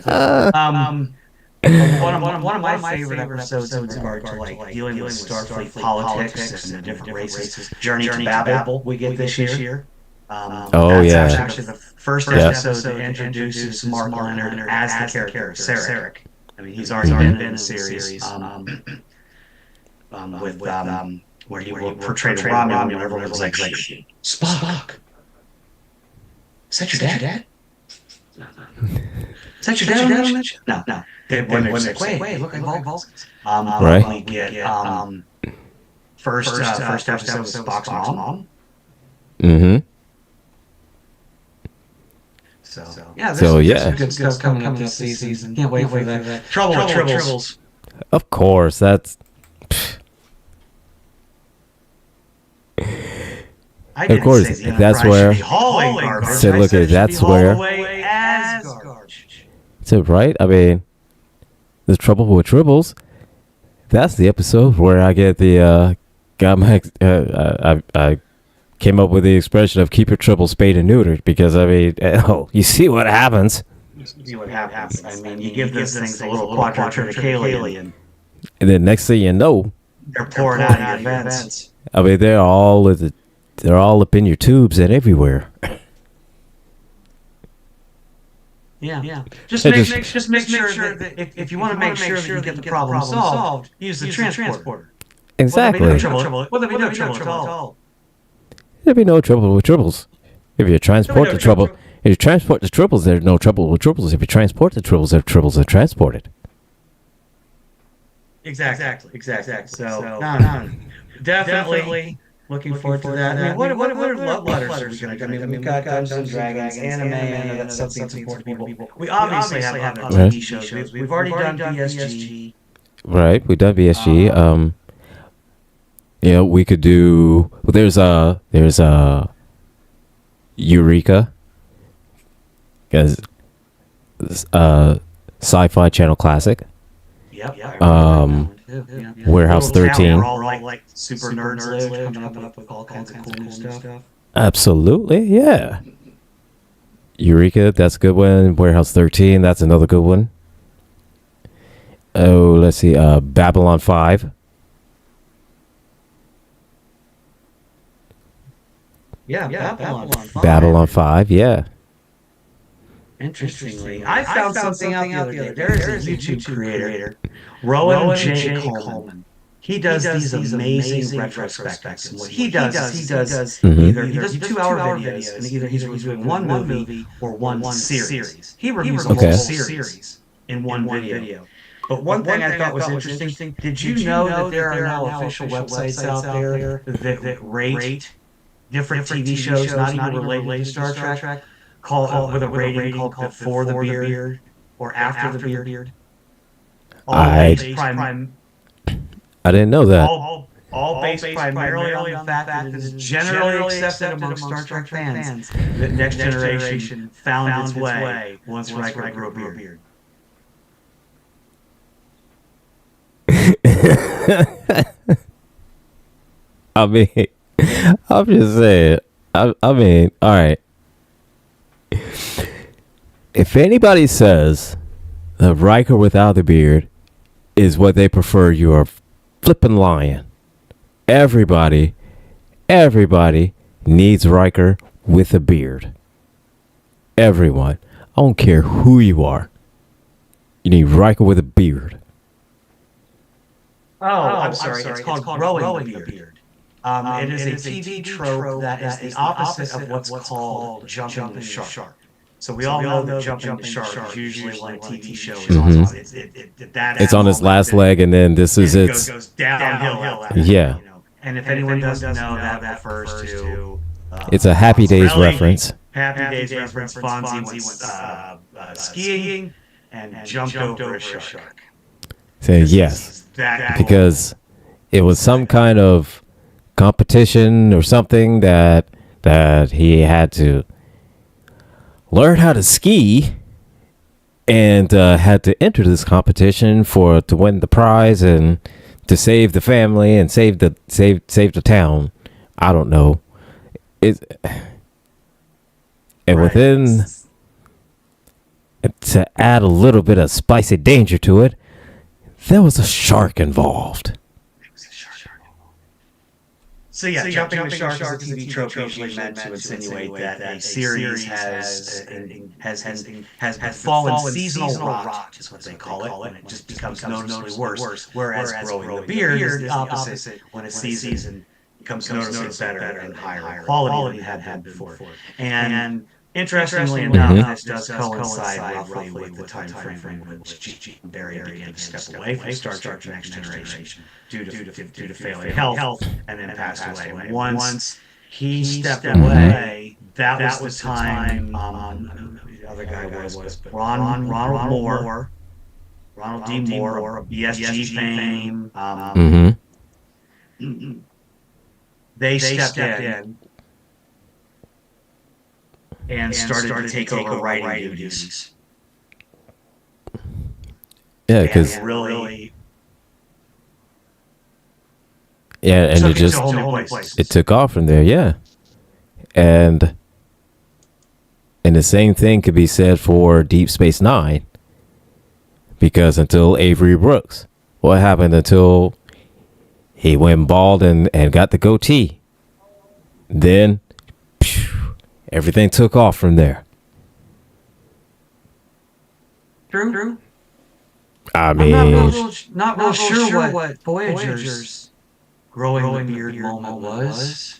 One of my favorite episodes in regard to like dealing with Starfleet politics and the different races. Journey to Babel we get this year. That's actually the first episode that introduces Mark Leonard as the character Sarek. I mean, he's already been in the series with where he portrayed Romulan, and everyone was like, Spock, is that your dad? Is that your dad on that show? No. When they say, wait, look at Vulcans. Right. We get first episode of Spock's mom. Mm-hmm. There's some good stuff coming up this season. Can't wait for that. Trouble with Tribbles. Of course, that's. Of course, that's where. So look at that's where. So right, I mean, the Trouble with Tribbles. That's the episode where I get the I came up with the expression of keep your tribbles spayed and neutered, because I mean, you see what happens. I mean, you give those things a little quadritriticalian, and then next thing you know, they're pouring out your vents. I mean, they're all up in your tubes and everywhere. Yeah. Just make sure that if you want to make sure that you get the problem solved, use the transporter. Exactly. Well, there'll be no trouble at all. There'll be no trouble with tribbles. If you transport the trouble, if you transport the tribbles, there's no trouble with tribbles. If you transport the tribbles, the tribbles are transported. Exactly. So, no. Definitely looking forward to that. I mean, what are love letters are we going to do? I mean, we've got Dungeons and Dragons, anime, and that's something that's important to people. We obviously have TV shows. We've already done BSG. Right, we've done BSG. We could do. Well, there's Eureka, because Sci-Fi Channel Classic. Yep. Warehouse 13. We're all like super nerds live, coming up with all kinds of cool new stuff. Absolutely, yeah. Eureka, that's a good one. Warehouse 13, that's another good one. Oh, let's see. Babylon 5. Yeah, Babylon 5. Babylon 5, yeah. Interestingly, I found something out the other day. There is a YouTube creator, Rowan J. Coleman. He does these amazing retrospectives. And what he does either he does 2-hour videos, and either he's reviewing one movie or one series. He reviews a whole series in one video. But one thing I thought was interesting, did you know that there are now official websites out there that rate different TV shows, not even related to Star Trek, call with a rating called Before the Beard or After the Beard. All I based prime, I didn't know that. all based primarily on the fact that it is generally accepted among Star Trek fans that Next Generation found its way once Riker grew a beard. I mean, I'm just saying. I mean, all right. If anybody says the Riker without the beard is what they prefer, you are flipping lying. Everybody needs Riker with a beard. Everyone. I don't care who you are. You need Riker with a beard. Oh, I'm sorry. It's called growing the beard. It is a TV trope that is the opposite of what's called jumping the shark. So we all know that jumping the shark is usually when a TV show is on. It's on its last leg, and then this is its. Goes downhill. Yeah. And if anyone doesn't know, that refers to. It's a Happy Days reference. Happy Days reference. Fonzie went skiing and jumped over a shark. Saying yes, because it was some kind of competition or something that he had to learn how to ski and had to enter this competition to win the prize and to save the family and save the town. I don't know. And Right. within, to add a little bit of spicy danger to it, there was a shark involved. So jumping the shark is a TV trope usually meant to insinuate that a series has fallen seasonal rot, is what they call it, when it just becomes noticeably worse. Whereas growing the beard is the opposite, when a season becomes noticeably better and higher quality than it had been before. And interestingly enough, this does coincide roughly with the time frame in which Gene Barry began to step away from Star Trek: Next Generation due to failing health, and then passed away. And once he stepped away, that was the time. The other guy was Ronald D. Moore of BSG fame. They stepped in and started to take over writing duties. Yeah, because really, and took it just to a whole new place. it took off from there. Yeah, and the same thing could be said for Deep Space Nine, because until Avery Brooks, what happened until he went bald and got the goatee? Then everything took off from there. True. I mean, I'm not real sure what Voyager's growing the beard moment was.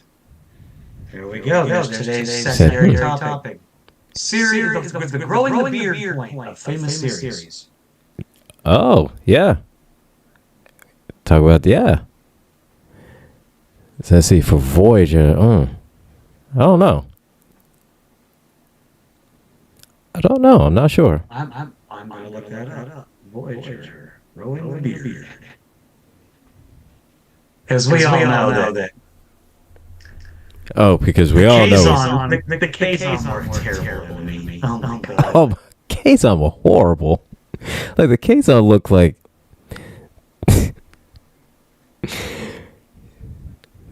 Here we go. There's today's secondary topic. Series of the growing the beard point of famous series. oh yeah. Talk about So let's see for Voyager. I don't know. I'm not sure. I'm gonna look that up. Voyager growing the beard. Because we all know that. Oh, because we all know. The Kazon were terrible to me. Oh my god. Oh, Kazon were horrible. Like the Kazon looked like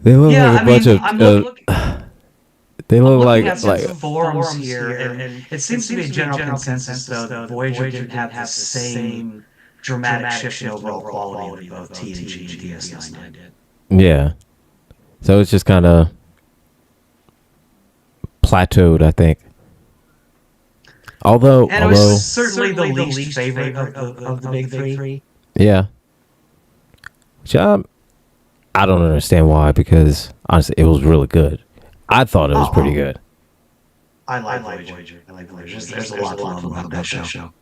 they look like a bunch of. They look like forums here, and it seems to be a general consensus though that Voyager didn't have the same dramatic shift in overall quality of both TNG and DS9 did. Yeah, so it's just kind of plateaued, I think. Although it was certainly the least favorite of the big three. Yeah, which I don't understand why, because honestly, it was really good. I thought it was pretty good. I like Voyager. There's a lot to love about that show.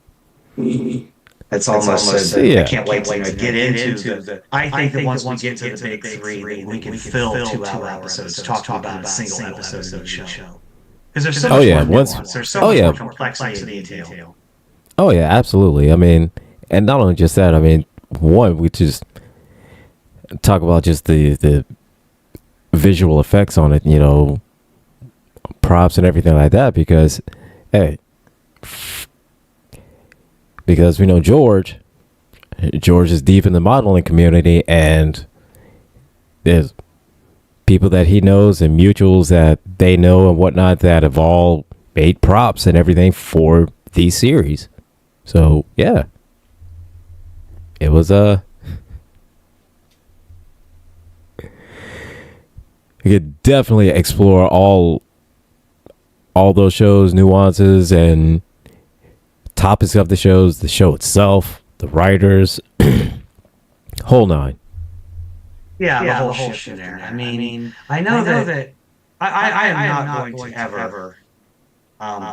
It's almost Yeah. I can't wait to get into the. I think that once we get to the big three, that we can fill 2-hour episodes talking about a single episode of each show. Because there's so much more nuance. There's so much more complexity in detail. Oh yeah, absolutely. I mean, and not only just that. I mean, one, we just talk about just the visual effects on it. You know, props and everything like that. Because, hey, because we know George is deep in the modeling community, and there's people that he knows and mutuals that they know and whatnot that have all made props and everything for these series. So yeah, it was you could definitely explore all those shows, nuances, and topics of the shows, the show itself, the writers, whole nine. Yeah, the whole shit there. I mean, I know that I am not going to ever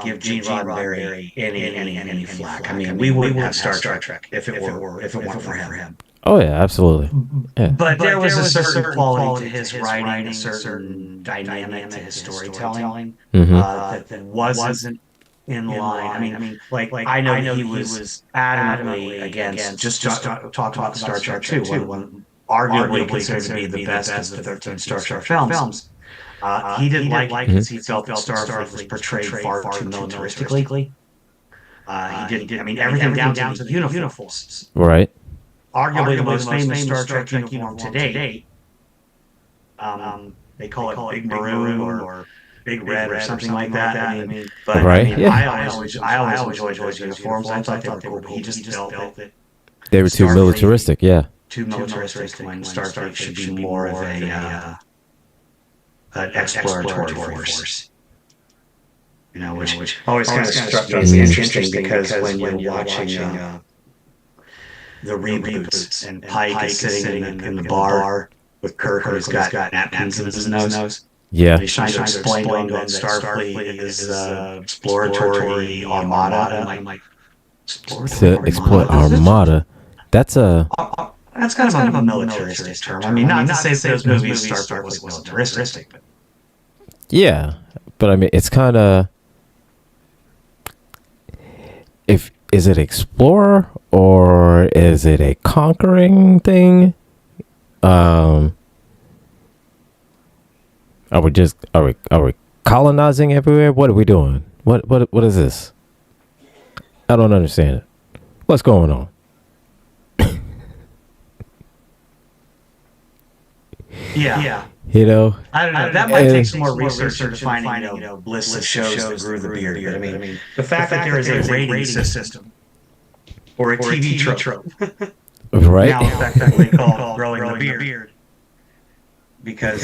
give Gene Roddenberry any flack. I mean, we wouldn't have Star Trek if it weren't for him. Oh yeah, absolutely. Yeah. But there was a certain quality to his writing, a certain dynamic to his storytelling that wasn't in line. I mean, like I know he was adamantly against just talk about Star Trek 2, one arguably considered to be the best of the 13 Star Trek films. He didn't like it because he felt that Starfleet was portrayed far too militaristically. He didn't. I mean, everything down to the uniforms. Right. Arguably the most famous Star Trek uniform to date. They call it Big Maroon or Big Red or something like that. I mean, but right. I mean, I always enjoyed those uniforms. I thought they were cool. But he just felt that they were too militaristic. Yeah. Too militaristic when Starfleet should be more of an exploratory force. You know, which always kind of struck me as interesting because when you're watching the reboots and Pike is sitting in the bar with Kirk, who's got napkins in his nose. Yeah. And he's trying to explain to him that Starfleet is exploratory armada. And I'm like, explore armada. That's a. That's kind of a militaristic term. I mean, not to say those movies Starfleet was militaristic, but yeah, but I mean, it's kind of. Is it explorer or is it a conquering thing? Are we colonizing everywhere? What are we doing? What is this? I don't understand it. What's going on? Yeah. You know, I don't know. That might take some more research to find, lists of shows that grew the beard. But I mean, the fact that there is a rating system or a TV trope, right? now effectively called growing the beard, because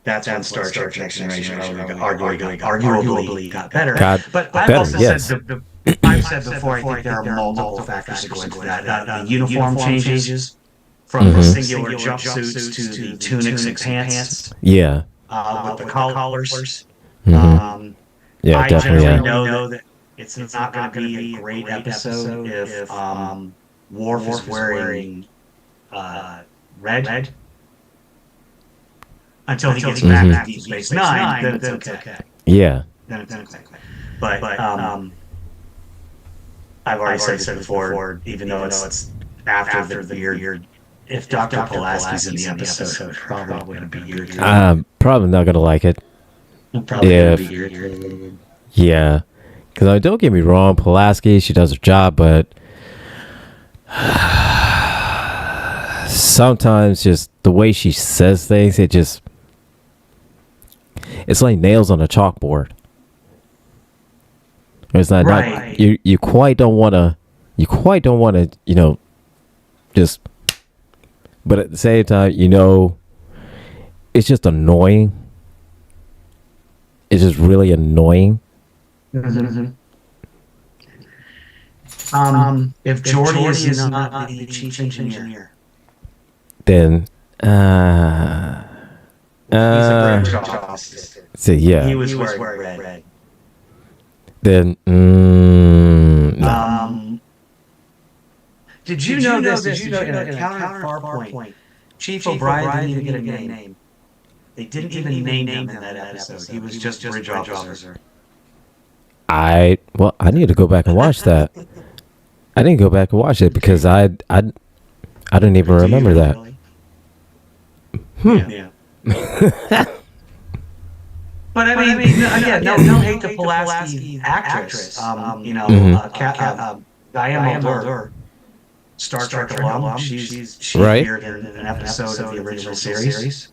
that's when Star Trek Next Generation arguably got better. But I've also said I've said before, I think there are multiple factors that go into that. The uniform changes from the singular jumpsuits to the tunics and pants. Yeah. With the collars. Mm-hmm. Yeah, I definitely. generally know that it's not going to be a great episode if Worf is wearing red. Until he gets back to Deep Space Nine, then it's okay. Yeah. Then it's okay. But I've already said before, even though it's after the beard, if Dr. Pulaski's in the episode, probably going to be your I'm probably not going to like it. Yeah. Because don't get me wrong, Pulaski, she does her job, but sometimes just the way she says things, it's like nails on a chalkboard. It's not, right. You quite don't want to, just, but at the same time, it's just annoying. It's just really annoying. Mm-hmm. If Geordi is not the chief engineer, then he's a branch officer. So yeah, he was wearing red. Then no. Did you know this? Did you know in Encounter at Farpoint, Chief O'Brien didn't even get a name. They didn't even name him in that episode. He was just bridge officer. I need to go back and watch that. I didn't go back and watch it because I didn't even remember that. Yeah. But I mean, again, no hate to Pulaski's actress. Diane Muldaur, Star Trek alum. She appeared in an episode of the original series,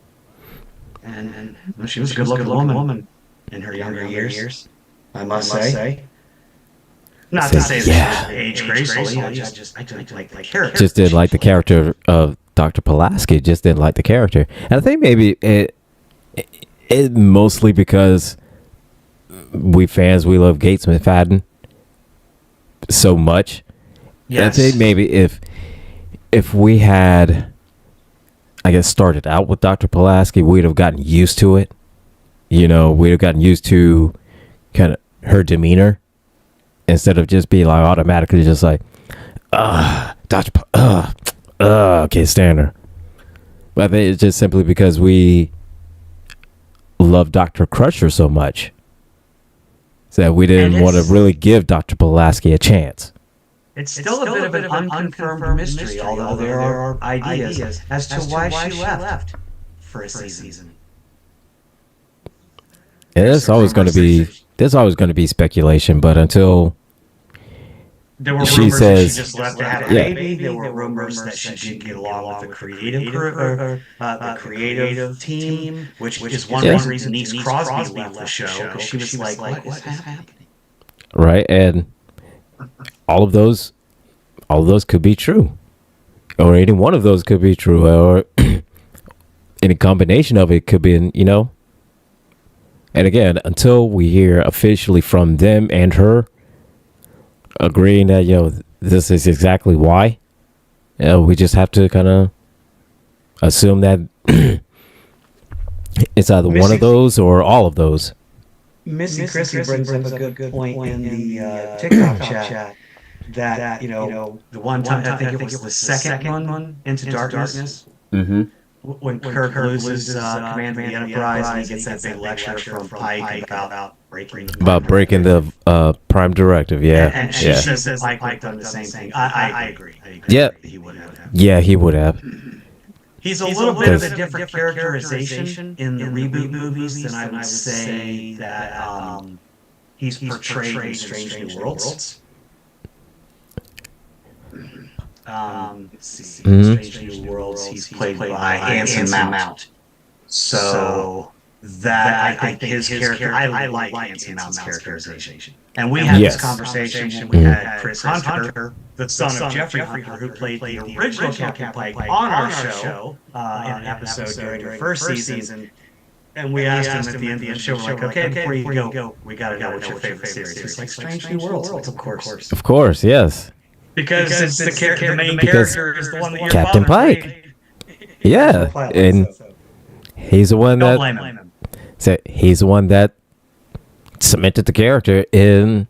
and she was a good-looking woman in her younger years. I must say. Not to say that she aged gracefully. I just didn't like the character. Just didn't like the character of Dr. Pulaski. Just didn't like the character, and I think maybe it mostly because we love Gates McFadden so much. Yes. I think maybe if we had, I guess, started out with Dr. Pulaski, we'd have gotten used to it. We'd have gotten used to kind of her demeanor instead of just being like automatically just like, can't stand her. But I think it's just simply because we love Dr. Crusher so much that we didn't want to really give Dr. Pulaski a chance. It's still a bit of an unconfirmed mystery, although there are ideas as to why she left for a season. And there's always going to be speculation, but until there were she rumors says that she just left to have a baby. There were rumors that she didn't get along with the creative team, which is one reason Denise Crosby left the show, because she was like, "What's happening?" Right, and all of those could be true, or any one of those could be true, or any combination of it could be, And again, until we hear officially from them and her agreeing that this is exactly why, we just have to kind of assume that it's either one of those or all of those. Missy Chrissy brings up a good point in the TikTok chat that the one time, I think it was the second one, Into Darkness. Mm-hmm. When Kirk loses command of the Enterprise and he gets that big lecture from Pike about breaking the Prime Directive. Yeah, and she says that Pike done the same thing. I agree. Yeah, he would have. Yeah, he would have. He's a little bit of a different characterization in the reboot movies than I would say that he's portrayed in Strange New Worlds. Let's see. Strange New Worlds, he's played by Anson Mount. So that I think his character, I like Anson Mount's characterization. And we had this conversation when we had Chris Hunter, the son of Jeffrey Hunter, who played the original Captain Pike on our show in an episode during the first season. And we asked him at the end of the show, we're like, okay, before you go, we got to know what your favorite series is. Like Strange New Worlds, of course. Of course, yes. Because it's the main character is the one that your Captain father Pike. Yeah, and he's the one Don't blame him. He's the one that cemented the character in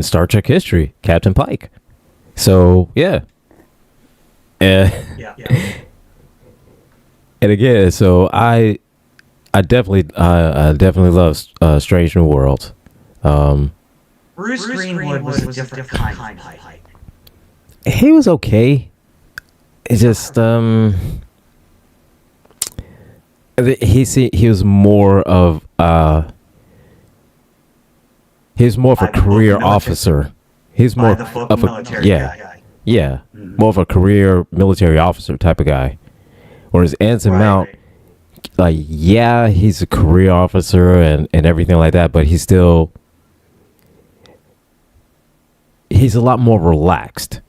Star Trek history, Captain Pike. So yeah. Yeah. And again, so I definitely love Strange New Worlds. Bruce Greenwood was a different kind of Pike. He was okay. It's just he was more of a career officer. He's more of a military guy. Yeah, more of a career military officer type of guy. Whereas Anson Mount, he's a career officer and everything like that, but he's a lot more relaxed.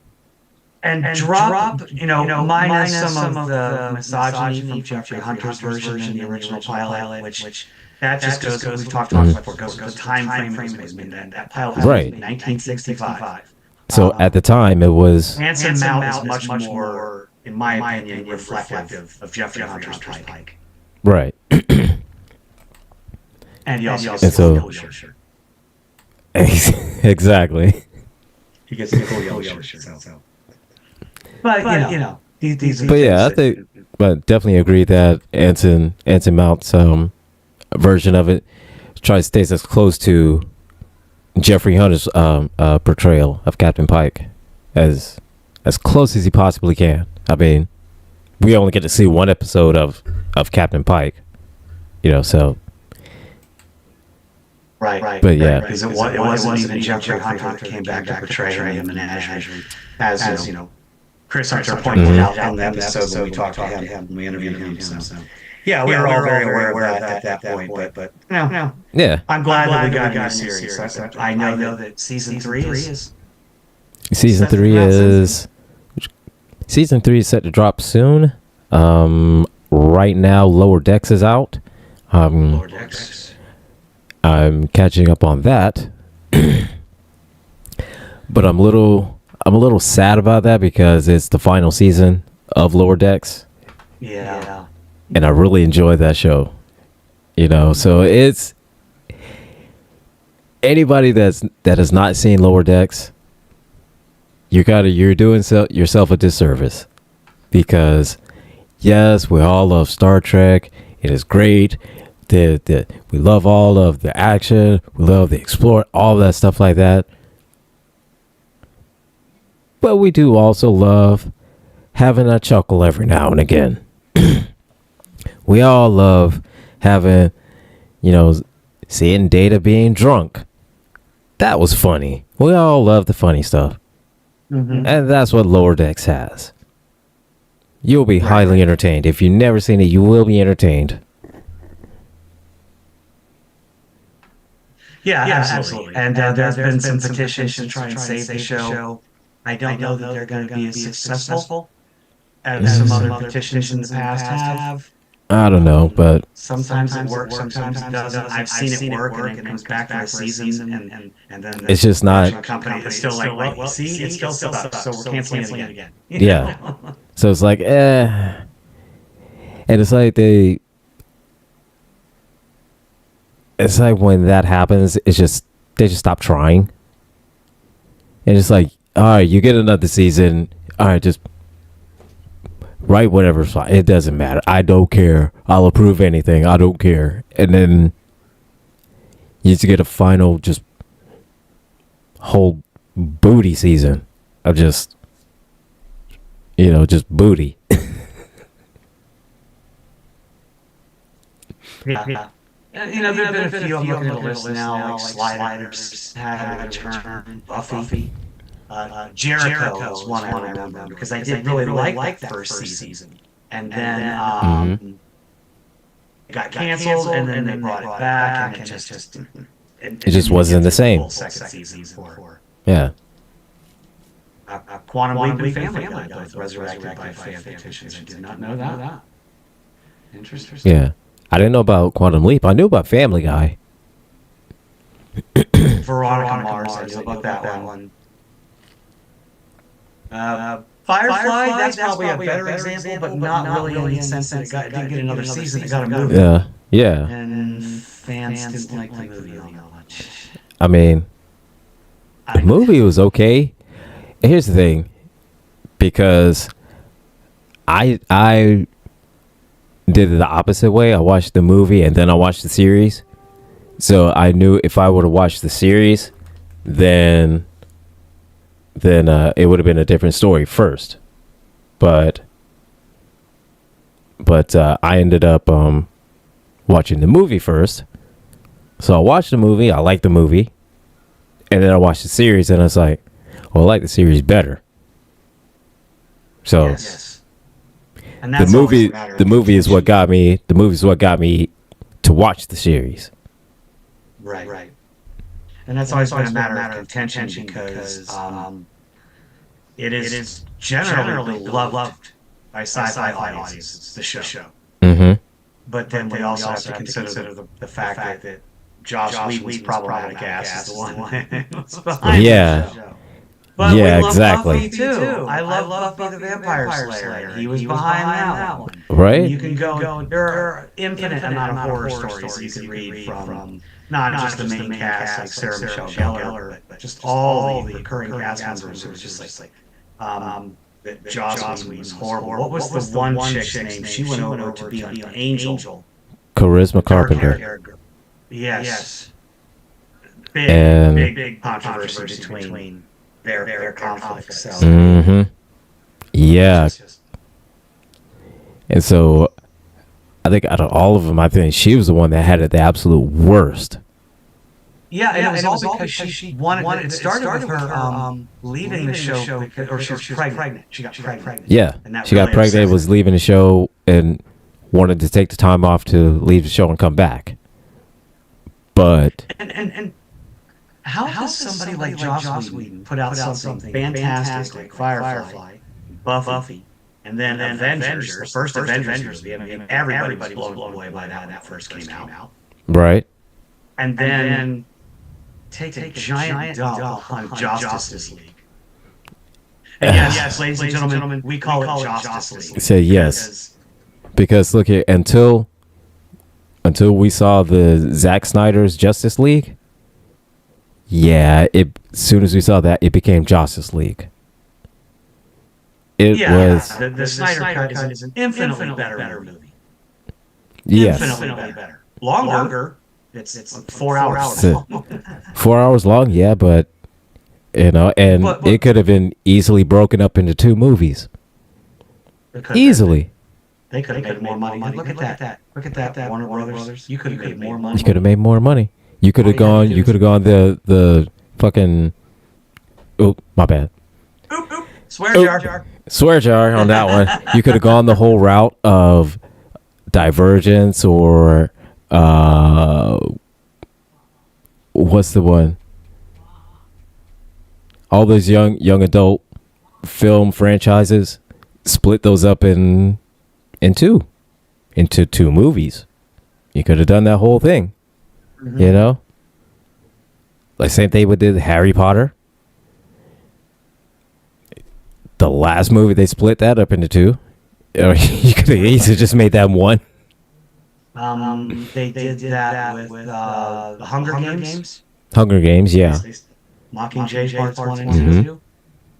And drop, minus some of the misogyny from Jeffrey Hunter's version in the original pilot, which that just goes, we've talked about before, goes with the time frame it was made. That pilot was made in 1965. So at the time, it was... Anson Mount was much more, in my opinion, reflective of Jeffrey Hunter's Pike. Right. And he also had a polo shirt. Exactly. he gets the cool yellow shirt. So. But you know, these. But yeah, I think, but definitely agree that Anson Mount's version of it tries to stay as close to Jeffrey Hunter's portrayal of Captain Pike as close as he possibly can. I mean, we only get to see one episode of Captain Pike, so. Right. But yeah. Because it wasn't even Jeffrey Hunter that came back to portray him in Menagerie, as Chris Hunter pointed out in the episode when we talked to him, when we interviewed him. So. Yeah, we were all very aware of that at that point, but yeah, I'm glad that we got a new series. I know that season 3 is season 3 is set to drop soon. Right now, Lower Decks is out. Lower Decks. I'm catching up on that, but I'm a little sad about that because it's the final season of Lower Decks. Yeah. And I really enjoy that show, so it's anybody that has not seen Lower Decks, you're doing yourself a disservice, because yes, we all love Star Trek. It is great. We love all of the action. We love the explore, all that stuff like that. But we do also love having a chuckle every now and again. We all love having, seeing Data being drunk. That was funny. We all love the funny stuff. Mm-hmm. And that's what Lower Decks has. You'll be highly entertained. If you've never seen it, you will be entertained. Yeah, absolutely. And there's been some petitions to try and save the show. I don't know that they're going to be as successful as some other petitions in the past have. I don't know, but sometimes it works, sometimes it doesn't. I've seen it work, and it comes back for a season, and then it's just not. The company is still like, well, see, it still sucks, so we're canceling it again. Yeah. So it's like, and it's like it's like when that happens, they just stop trying. And it's like, all right, you get another season. All right, just write whatever's fine. It doesn't matter. I don't care. I'll approve anything. I don't care. And then you just get a final, just whole booty season of just booty. Yeah. There have been a few. I'm looking at the list now, like Sliders had a return, Buffy. Jericho is one I remember because I did really like that first season. And then it got canceled, and then they brought it back, and it just wasn't the same. Second season for. Yeah. Quantum Leap and Family Guy both resurrected by fan petitions. I did not know that. Interesting. Yeah. I didn't know about Quantum Leap. I knew about Family Guy. Veronica Mars, I knew about that one. Firefly, that's probably a better example, but not really in the sense that it didn't get another season. It got a movie. Yeah. And fans didn't like the movie all that much. I mean, the movie was okay. Here's the thing, because I did it the opposite way. I watched the movie and then I watched the series. So I knew if I would have watched the series, then it would have been a different story first. But I ended up watching the movie first. So I watched the movie. I liked the movie, and then I watched the series, and I was like, "Well, I like the series better." So. Yes. And the movie is what got me. The movie is what got me to watch the series. Right. And that's always been a matter of contention because it is generally beloved by sci-fi audiences. The show. Mm-hmm. But then we also have to consider the fact that Josh Whedon's problematic ass is the one that's behind the show. But Yeah, we love exactly. Buffy too. I love Buffy the Vampire Slayer. He was behind that one. And Right? you can go. There are infinite amount of horror stories you can read from not just the main cast like Sarah Michelle Gellar, but just all the recurring cast members. It was just like that Joss Whedon was horrible. What was the one chick's name? She went over to be an angel. Charisma Dark Carpenter. hair girl. Yes. And Big controversy between their conflicts. So yeah. And so I think out of all of them, I think she was the one that had it the absolute worst. Yeah, and it was all because she wanted. It started with her leaving the show because, or she was pregnant. She got pregnant. Yeah, and she got pregnant, was leaving the show, and wanted to take the time off to leave the show and come back. But and how does somebody like Joss Whedon put out something fantastic like Firefly, Buffy, and then Avengers, the first Avengers movie? I mean, everybody was blown away by that when it first came out. Right. And then take a giant dump on Justice League. And yes, ladies and gentlemen, we call it Justice League. Say yes. Because look here, until we saw the Zack Snyder's Justice League, yeah, as soon as we saw that, it became Justice League. It was the Snyder Cut is an infinitely better movie. Yes. Infinitely better. Longer. It's 4 hours long. 4 hours long, yeah, but but it could have been easily broken up into 2 movies. Easily. They could have made more money. Look at that. Look at that, Warner Brothers. You could have made more money. You could have made more money. You could have gone. You could have gone the fucking. Oh, my bad. Oop. Swear jar on that one. You could have gone the whole route of Divergence or what's the one? All those young adult film franchises. Split those up into 2 movies. You could have done that whole thing. Mm-hmm. Like same thing with the Harry Potter. The last movie they split that up into 2. You could have easily just made that one. They did that with the Hunger Games. Hunger Games, yeah. Mockingjay Parts 1 and 2.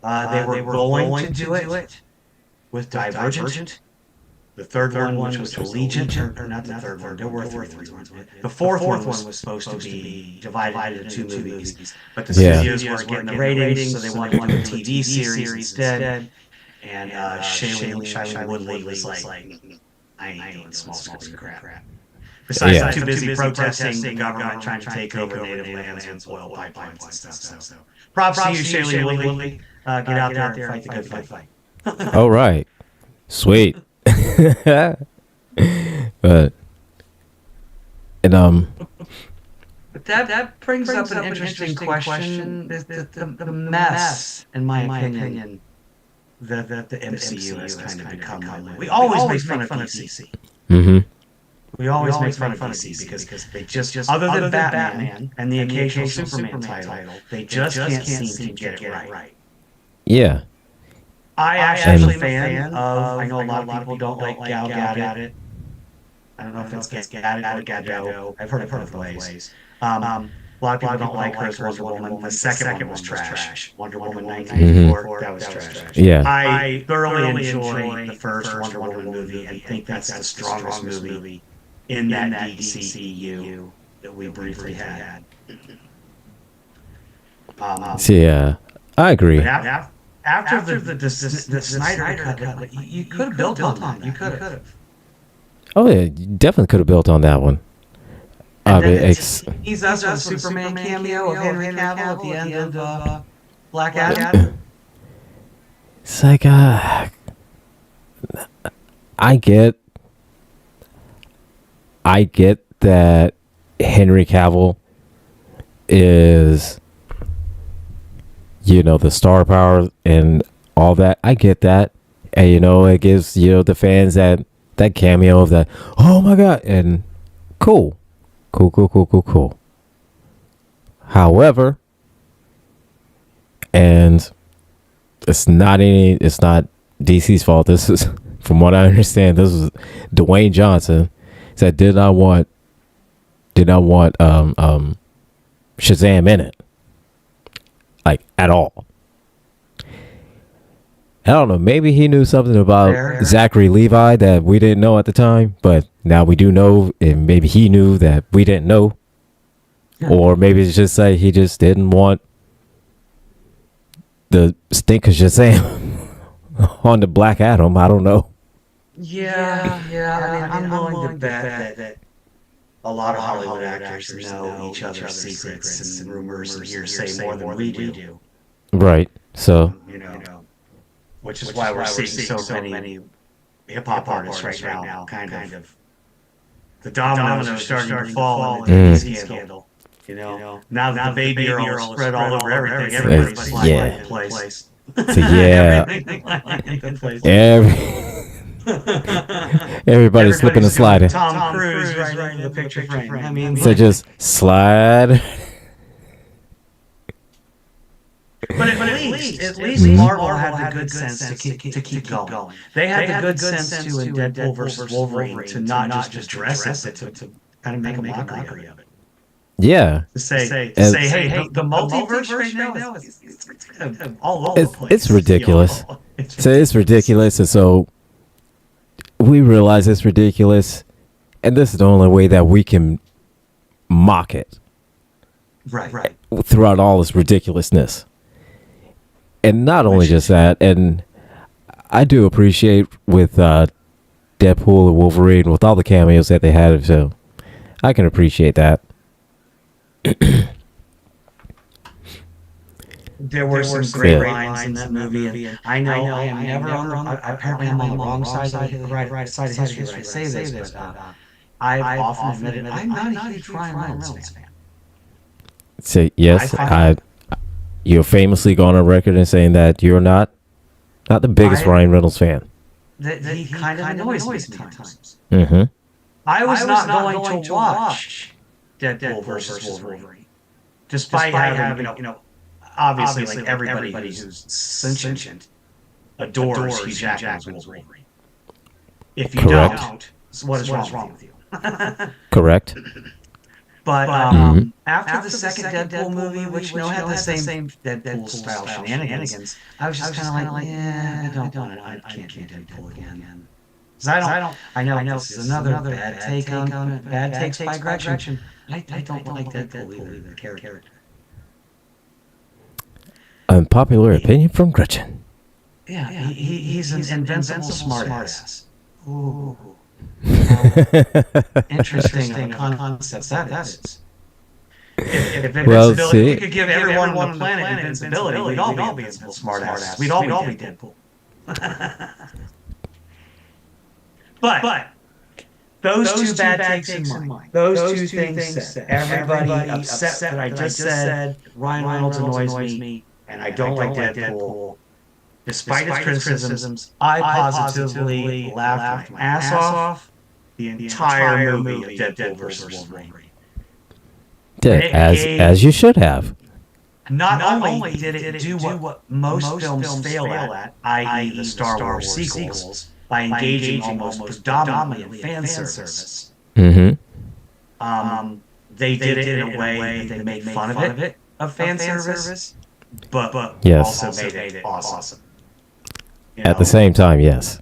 They were going to do it with Divergent. The third one, which was Allegiant, or not the third one, there were 3 ones. The fourth one was supposed to be divided into 2 movies, but the studios weren't getting the ratings, so they wanted to do a TV series instead. And Shailene Woodley was like, I ain't doing small screen crap. Besides, I'm too busy protesting the government trying to take over native lands and oil pipelines and stuff. So, props to you, Shailene Woodley. Get out there and fight the good fight. All right, sweet. But that brings up an interesting question. The mess, in my opinion, that the MCU has kind of become. We always make fun of DC. Mm-hmm. We always make fun of DC because they just other than Batman and the occasional Superman title, they just can't seem to get it right. Yeah. I actually am a fan of. I know a lot of people don't like Gal Gadot. I don't know if it's Gadot or Gadot. I've heard it both ways. A lot of people don't like her as Wonder Woman. The second one was trash. Wonder Woman 1984, that was trash. Yeah. I thoroughly enjoy the first Wonder Woman movie and think that's the strongest movie in that DCU that we briefly had. Yeah, I agree. After the Snyder cut, you could have built on that. You could have. Oh yeah, you definitely could have built on that one. He's us with a Superman cameo of Henry Cavill at the end of Black Adam. It's like I get that Henry Cavill is, the star power and all that. I get that. And, it gives, the fans that cameo of that, oh my God, and cool. However, and It's not DC's fault. This is, from what I understand, this is Dwayne Johnson said did not want Shazam in it, like, at all. I don't know. Maybe he knew something about Zachary Levi that we didn't know at the time, but now we do know, and maybe he knew that we didn't know. Yeah. Or maybe it's just like he just didn't want the stink of Shazam on the Black Adam. I don't know. Yeah. I mean, I'm willing to bet that a lot of Hollywood actors know each other's secrets and rumors and hearsay more than we do. Right. So, which is why we're seeing so many hip-hop artists right now, kind of. The dominoes are starting to fall in the DC scandal. Now that the baby Earl is spread all over everything, everybody's like in place. So, yeah. Everybody's slipping and sliding. Tom Cruise right in the picture frame. I mean, so just slide. But at least Marvel had the good sense to keep going. They had the good sense to, in Deadpool versus Wolverine, to not just address it, to kind of make a mockery of it. Yeah. To say, hey, the multiverse right now is kind of all over the place. It's ridiculous. It's ridiculous, and so we realize it's ridiculous, and this is the only way that we can mock it. Right. Throughout all this ridiculousness. And not only just that, and I do appreciate with Deadpool and Wolverine, with all the cameos that they had, so I can appreciate that. There were some great lines in that movie, and I know I am never apparently I'm on the wrong side of history when I say this, but I've often admitted I'm not a huge Ryan Reynolds fan. So, yes, you're famously gone on record and saying that you're not the biggest Ryan Reynolds fan. That he kind of annoys me at times. Mm-hmm. I was not going to watch Deadpool versus Wolverine, despite having, obviously like everybody who's sentient adores Hugh Jackman's Wolverine. If you don't, what is wrong with you? Correct. But after the second Deadpool movie, which had the same Deadpool style shenanigans, I was just kind of like, I can't do Deadpool again. Because I know this is another bad take on bad takes by Gretchen. I don't like Deadpool either, the character. Unpopular opinion from Gretchen. Yeah, he's an invincible smartass. Ooh. Interesting concept that is. If invincibility could give everyone on the planet invincibility, we'd all be invincible smartass. We'd all be Deadpool. But those two bad takes in mind, those two things said, everybody upset that I just said Ryan Reynolds annoys me, and I don't like Deadpool. Despite his criticisms, I positively laughed my ass off the entire movie of Deadpool versus Wolverine. As you should have. Not only did it do what most films fail at, i.e. the Star Wars sequels, by engaging almost predominantly in fan service. Mm-hmm. They did it in a way that they made fun of it, of fan service, but also made it awesome. At the same time, yes.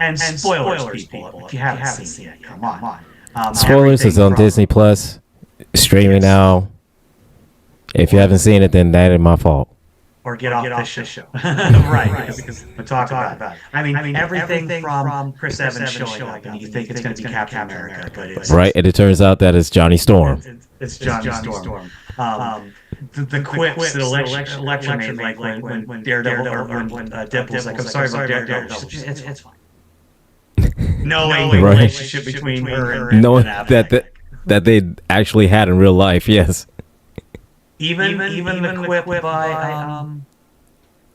And spoilers, people, if you haven't seen it, come on. Spoilers is on Disney Plus, streaming now. If you haven't seen it, then that ain't my fault. Or get off this show. Right, because we'll talk about it. I mean, everything from Chris Evans showing up, and you think it's going to be Captain America, but it's... Right, and it turns out that it's Johnny Storm. It's Johnny Storm. The quips that Elektra made, like when Daredevil, or when Deadpool's like, I'm sorry about Daredevil. It's fine. Knowing the relationship between her and knowing that they actually had in real life, yes. Even the quip by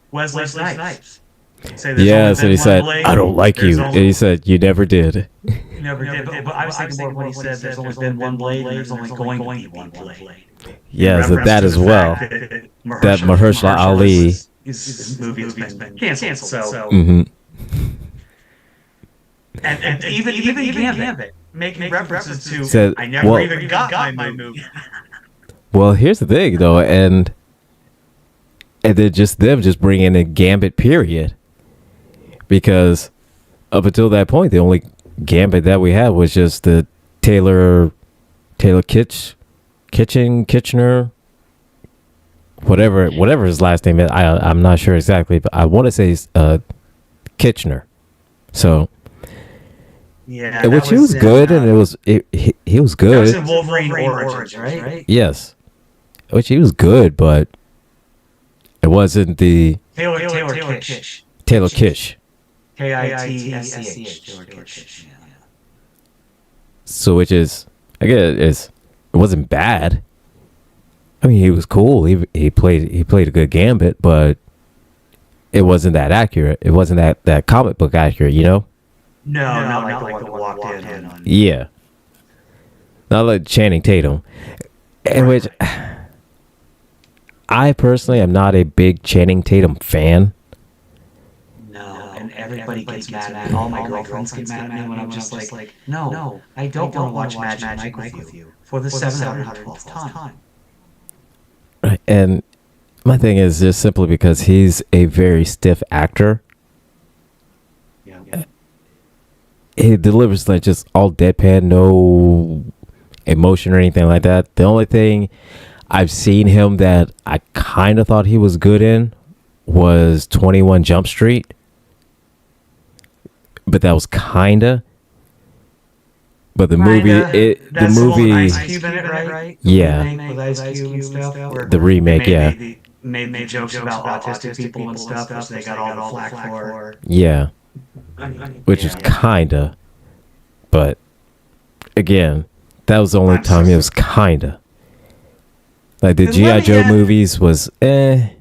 Wesley Snipes. So he said, I don't like you. And he said, you never did. You never did. But I was thinking more when he said there's only been one blade, and there's only going to be one blade. Yes, that as well. That Mahershala Ali his movie has been canceled. So and even Gambit making references to Said, I never even got my movie. well, here's the thing, though, and then just them just bringing in Gambit, period. Because up until that point, the only Gambit that we had was just the Taylor Kitchener, whatever his last name is. I'm not sure exactly, but I want to say Kitchener. So Yeah, which he was good, and he was good. That was in Wolverine Origins, right? Yes, which he was good, but it wasn't the Taylor Kitsch. Taylor Kitsch. Kitsch. Taylor Kitsch. Yeah. So which is, again, it wasn't bad. I mean, he was cool. He played a good Gambit, but it wasn't that accurate. It wasn't that comic book accurate, you know? No, not like the one that walked in on. Yeah. Not like Channing Tatum. In which I personally am not a big Channing Tatum fan. No, and everybody gets mad at me. All my girlfriends get mad at me when I'm just like, no, I don't want to watch Magic Mike with you for the 712th time. Right. And my thing is just simply because he's a very stiff actor. Yeah. He delivers like just all deadpan, no emotion or anything like that. The only thing I've seen him that I kind of thought he was good in was 21 Jump Street. But that was kinda. But the movie, the movie, Ice Cube in it, right? Yeah, With Ice Cube and stuff. the remake, yeah, Made jokes about autistic people and stuff, which they got all the flack for. yeah, which is kinda. But again, that was the only time it was kinda. Like the G.I. Joe movies was Let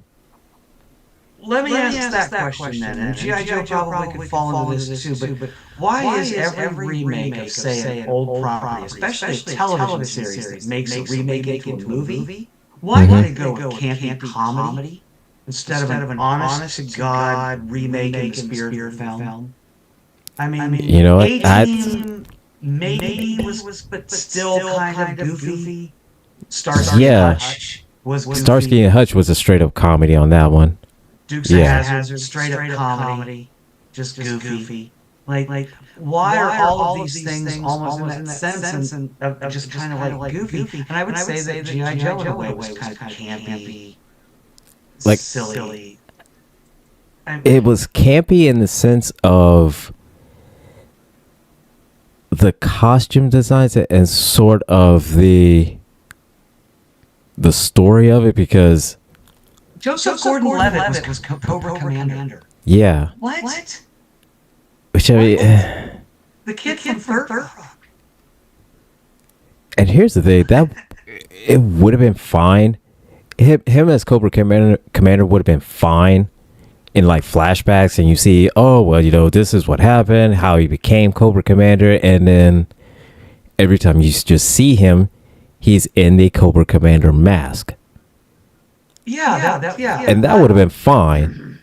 me ask that question then. And G.I. Joe probably could fall into this too, but why is every remake of, say, an old property, especially a television series that makes a remake into a movie, why do they go with campy comedy instead of an honest-to-God remake in the spirit of the film? I mean, you know what? 18 maybe was, but still kind of goofy. Starsky Yeah. and Hutch was goofy. Starsky and Hutch was a straight up comedy on that one. Dukes of Hazzard, straight up comedy, just goofy. Like, why are all of these things almost in that sense of just kind of like goofy? And I would say that G.I. Joe in a way was kind of campy, like silly. It was campy in the sense of the costume designs and sort of the story of it, because Joseph Gordon-Levitt was Cobra Commander. Yeah. What? Which I mean, The kid from Third Rock. and here's the thing, that it would have been fine. Him as Cobra Commander would have been fine in like flashbacks, and you see, oh well, you know, this is what happened, how he became Cobra Commander, and then every time you just see him, he's in the Cobra Commander mask. Yeah. And that would have been fine.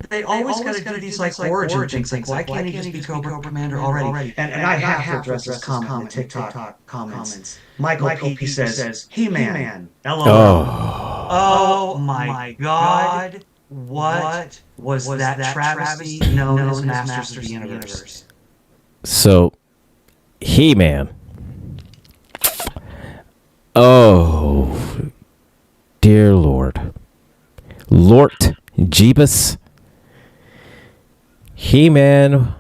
They always got to do these like origin things. Like, why can't he just be Cobra Commander already? And I have to address this comment in the TikTok comments. Michael P. says, He-Man. LOL. Oh my God. What was that travesty known as Masters of the Universe? So, He-Man. Oh, dear Lord. Lord Jeebus. He-Man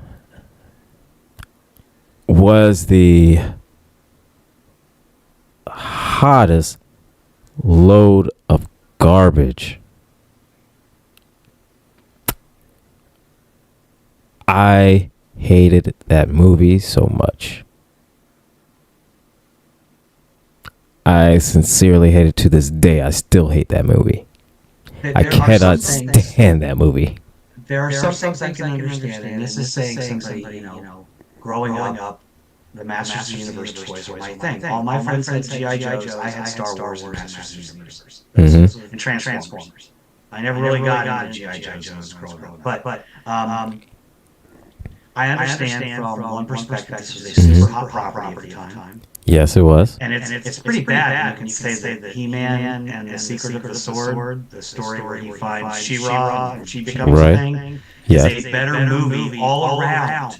was the hottest load of garbage. I hated that movie so much. I sincerely hate it to this day. I still hate that movie. I cannot stand that movie. There are some things I can understand, and this is saying somebody, growing up the Masters of the Universe toys were my thing. All my friends had G.I. Joes. I had Star Wars and Masters of the Universe. And Transformers. I never really got into G.I. Joes growing up. But I understand from one perspective this was a super hot property at the time. Yes, it was. And it's pretty bad. You can say that He-Man and the Secret of the Sword, the story where he finds She-Ra and she becomes a thing, is a better movie all around.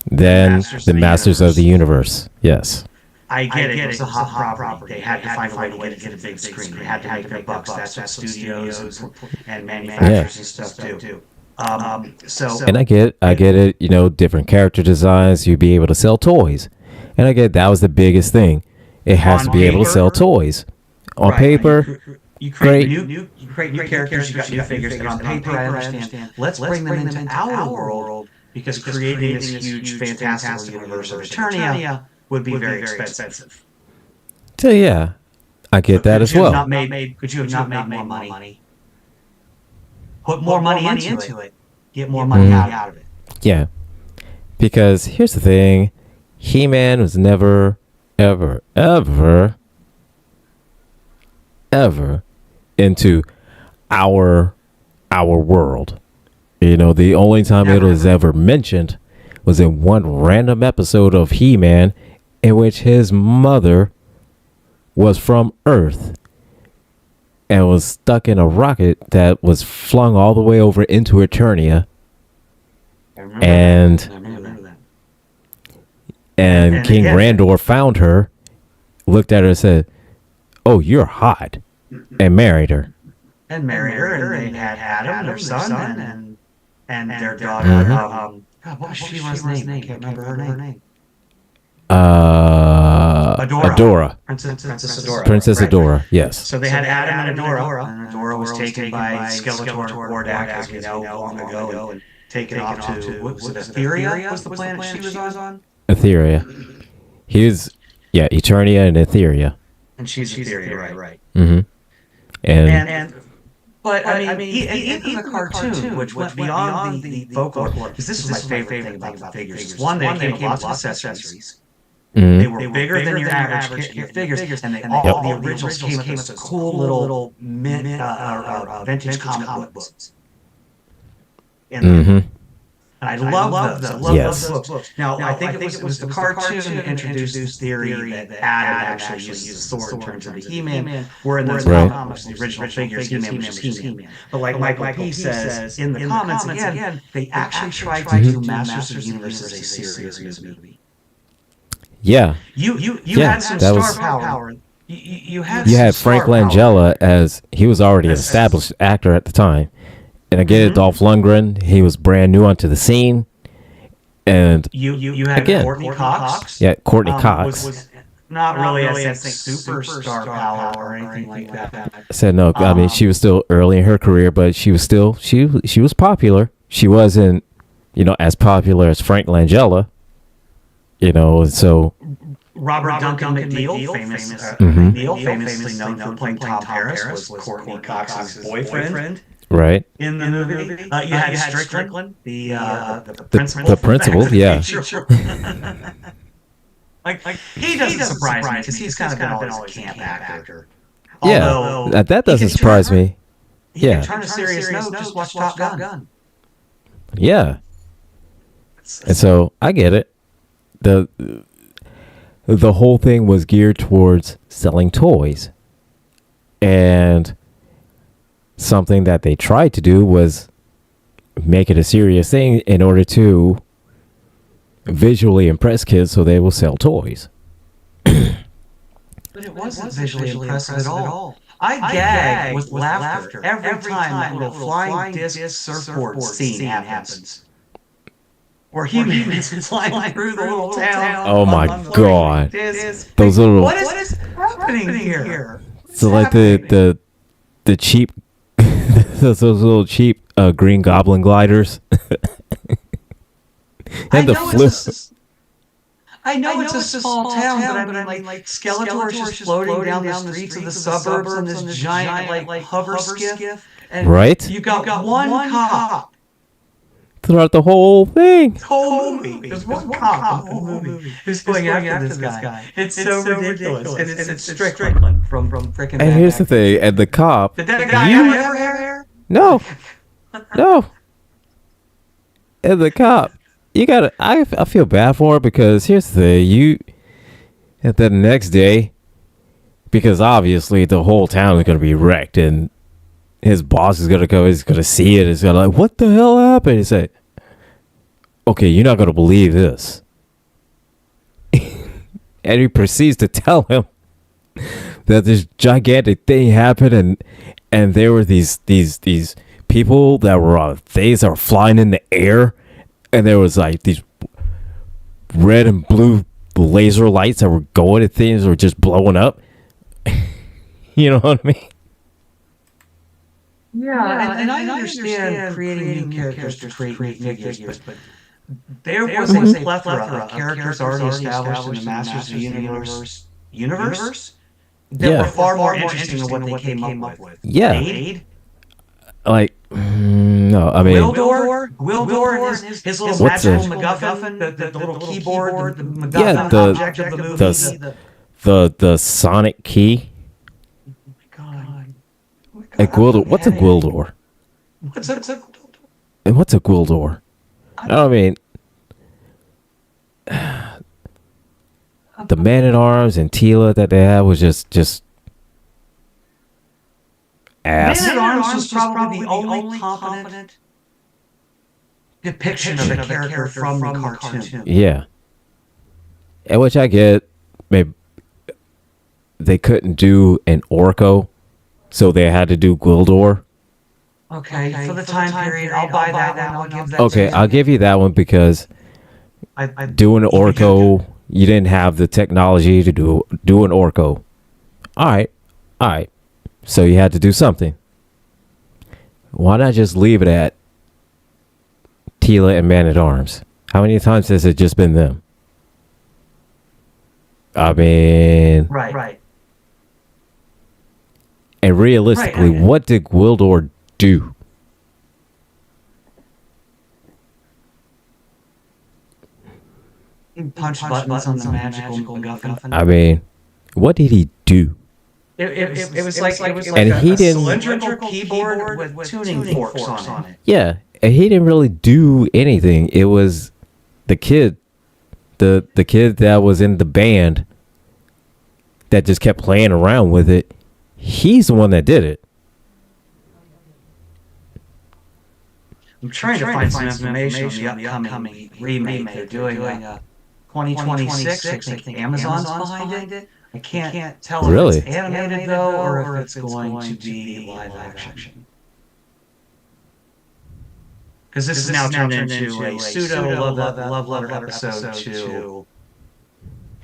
Than the Masters of the Universe. Yes. I get it. It was a hot property. They had to find a way to get it to the big screen. They had to make their bucks. That's what studios and manufacturers and stuff do. And I get it. You know, different character designs. You'd be able to sell toys, and I get that was the biggest thing. It has to be able to sell toys on paper. You create new characters. You got new figures, and on paper, I understand. Let's bring them into our world because creating this huge, fantastical universe of Eternia would be very expensive. So yeah, I get that as well. Could you have not made more money? Put more money into it. Get more money out of it. Yeah. Because here's the thing. He-Man was never, ever, ever, ever into our world. You know, the only time it was ever mentioned was in one random episode of He-Man in which his mother was from Earth and was stuck in a rocket that was flung all the way over into Eternia. And King Randor found her, looked at her and said, "Oh, you're hot," and married her. And they had Adam, their son, and their daughter. God, what was She-Ra's name? I can't remember her name. Adora. Princess Adora. Princess Adora, yes. So they had Adam and Adora, and Adora was taken by Skeletor Hordak, as we know, long ago, and taken off to, what was it, Etheria was the planet she was on? Etheria. He was, Eternia and Etheria. And she's Etheria, right. Mm-hmm. But I mean, even the cartoon, which went beyond the folklore, because this was my favorite thing about the figures. One, they came with lots of accessories. Mm-hmm. They were bigger than your average figures, and all the originals came with cool little vintage comic books. Mm-hmm. And I love those. I love those books. Now, I think it was the cartoon that introduced this theory that Adam actually used the sword in terms of the He-Man, where in those comics, the original figures, He-Man was just He-Man. But like Michael P. says, in the comments, again, they actually tried to do Masters of the Universe as a serious movie. Yeah. You had some star power. You had Frank Langella as he was already an established actor at the time. And I get it, Dolph Lundgren, he was brand new onto the scene. And you had Courtney Cox. Yeah, Courtney Cox. Was not really a superstar power or anything like that. I said no, I mean she was still early in her career, but she was still she was popular. She wasn't, as popular as Frank Langella. So Robert Duncan McNeil, famously known for playing Tom Paris, was Courtney Cox's boyfriend. Right. In the movie. You had Strickland, the principal. The principal, yeah. He doesn't surprise me because he's kind of been always a camp actor. Yeah, that doesn't surprise me. Yeah. Turn a serious note, just watch Top Gun. Yeah. And so, I get it. The whole thing was geared towards selling toys. And something that they tried to do was make it a serious thing in order to visually impress kids so they will sell toys. But it wasn't visually impressive at all. I gag with laughter every time that flying disc surfboard scene happens. Where He-Man is flying through the little town. Oh my god. Those little... What is happening here? So like the cheap... those little cheap Green Goblin gliders. And the flip. I know it's a small town, but I mean, like Skeletor is just floating down the streets of the suburbs in this giant, like hover skiff. And right? you got one cop throughout the whole thing. Whole movie. There's one cop in the whole movie who's going after this guy. It's so ridiculous. And it's Strickland from frickin' And here's the thing, and the cop. Did that guy ever hair? No. And the cop, you gotta. I feel bad for it because here's the thing, and then the next day, because obviously the whole town is gonna be wrecked, and his boss is gonna come, he's gonna see it, he's gonna like, what the hell happened? He said, okay, you're not gonna believe this. And he proceeds to tell him that this gigantic thing happened, and there were these people that were on things that were flying in the air, and there was like these red and blue laser lights that were going at things that were just blowing up. You know what I mean? Yeah, and I understand creating new characters to create new figures, but there was a plethora of characters already established in the Masters of the Universe that were far more interesting than what they came up with. Yeah. Blade? Like, no, I mean... Gwildor and his little magical MacGuffin, the little keyboard, the MacGuffin object of the movie. The sonic key. Oh my God. A Gwildor. What's a Gwildor? What's a Gwildor? I mean, the Man-at-Arms and Tila that they had was just ass. Man-at-Arms was probably the only competent depiction of a character from the cartoon. Yeah. And which I get, maybe they couldn't do an Orko, so they had to do Gwildor. Okay, for the time period, I'll buy that one. I'll give that Okay, I'll give you that one because doing an Orko, you didn't have the technology to do an Orko. All right. So you had to do something. Why not just leave it at Tila and Man-at-Arms? How many times has it just been them? I mean... Right. And realistically, what did Gwildor do? Punch buttons on the magical MacGuffin. I mean, what did he do? It was like and a he didn't, cylindrical keyboard with tuning forks on it. Yeah, and he didn't really do anything. It was the kid, the kid that was in the band that just kept playing around with it. He's the one that did it. I'm trying to find some information on the upcoming remake. They're doing a 2026. I think Amazon's behind it. I can't tell really? If it's animated though, or if it's going to be live action. Because this is now turned into a pseudo love letter episode to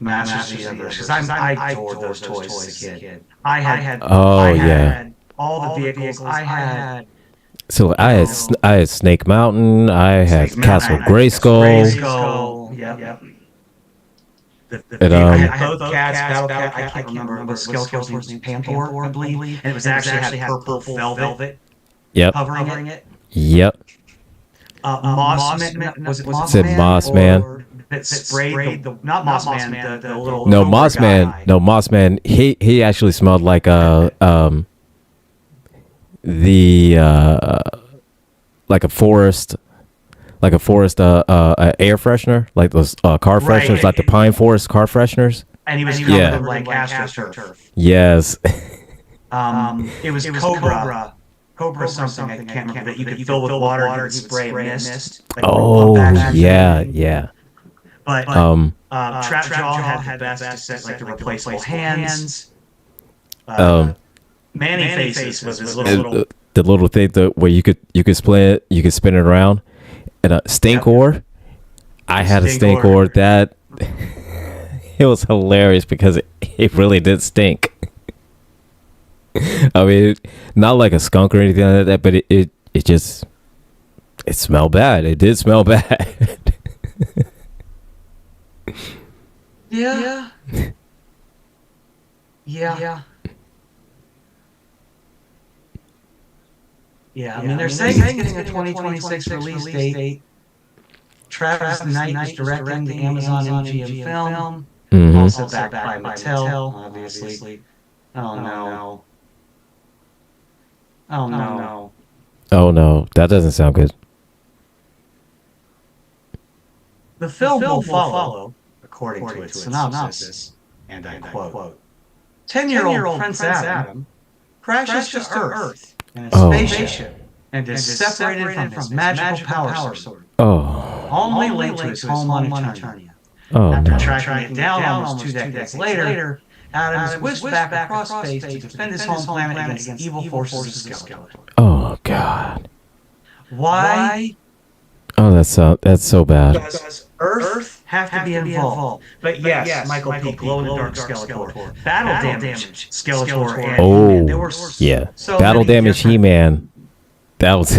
Masters of the Universe. Because I adored those toys as a kid. I had all the vehicles. I had. So I had Snake Mountain. I had Castle Grayskull. Yep. I had both cats, Battle Cat, I can't remember, but Skeletor's was Panther, I believe. And it was actually had purple velvet covering it. Yep. Mossman, was it Mossman? That sprayed the, not Mossman, the little... No, Mossman, he actually smelled like like a forest air freshener, like those car fresheners, like the pine forest car fresheners. And he was covered in like astroturf. Yes. It was Cobra something, I can't remember, that you could fill with water and spray mist. Like yeah. But Trapjaw had the best set, like the replaceable hands. Man-E-Faces was this little... The little thing where you could spin it around. And Stinkor, I had a Stinkor that it was hilarious because it really did stink. I mean, not like a skunk or anything like that, but it smelled bad. It did smell bad. Yeah. Yeah, I mean, they're saying it's getting a 2026 release date. Travis Knight is directing the Amazon MGM film. Mm-hmm. Also backed by Mattel, obviously. Oh no. Oh no. Oh no, that doesn't sound good. The film will follow, according to its synopsis, and I quote, 10-year-old Prince Adam crashes to Earth in a spaceship and is separated from his magical power sword, only linked to his home on Eternia. After tracking it down almost 2 decades later, Adam is whisked back across space to defend his home planet against evil forces of Skeletor. Oh God. Why? Oh, that's so bad. Does Earth have to be involved? But yes, Michael P. Glow-in-the-Dark Skeletor, battle damage Skeletor, and there were so battle damage He-Man. That was.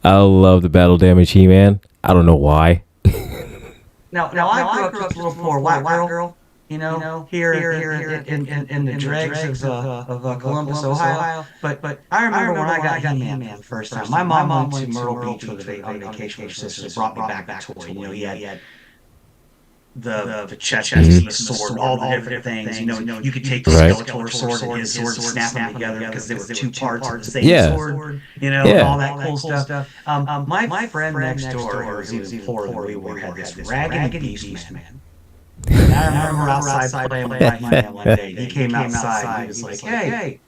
I love the battle damage He-Man. I don't know why. Now I grew up just a little poor white girl, here in the dregs of Columbus, Ohio. But I remember when I got He-Man the first time. My mom went to Myrtle Beach on vacation with her sisters, brought me back a toy. He had the chest piece, sword, all the different things. You could take the Skeletor sword and his sword and snap them together because they were 2 parts of the same sword. All that cool stuff. My friend next door, who was even poorer than we were, had this raggedy beast man. And I remember outside playing with my He-Man one day. He came outside and he was like, "Hey,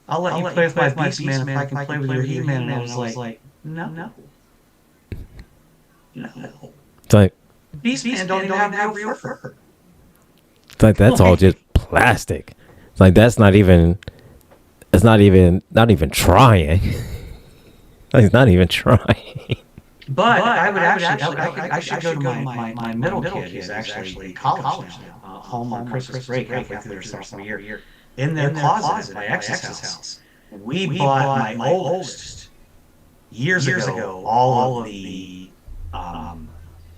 I'll let you play with my beast man if I can play with your He-Man." And I was like, "No." It's like Beast Man don't even have real fur. It's like that's all just plastic. It's like that's not even. It's not even trying. Like it's not even trying. But I should go to my middle kid, who's actually in college now, home on Christmas break, halfway through their sophomore year, in their closet at my ex's house. We bought my oldest years ago all of the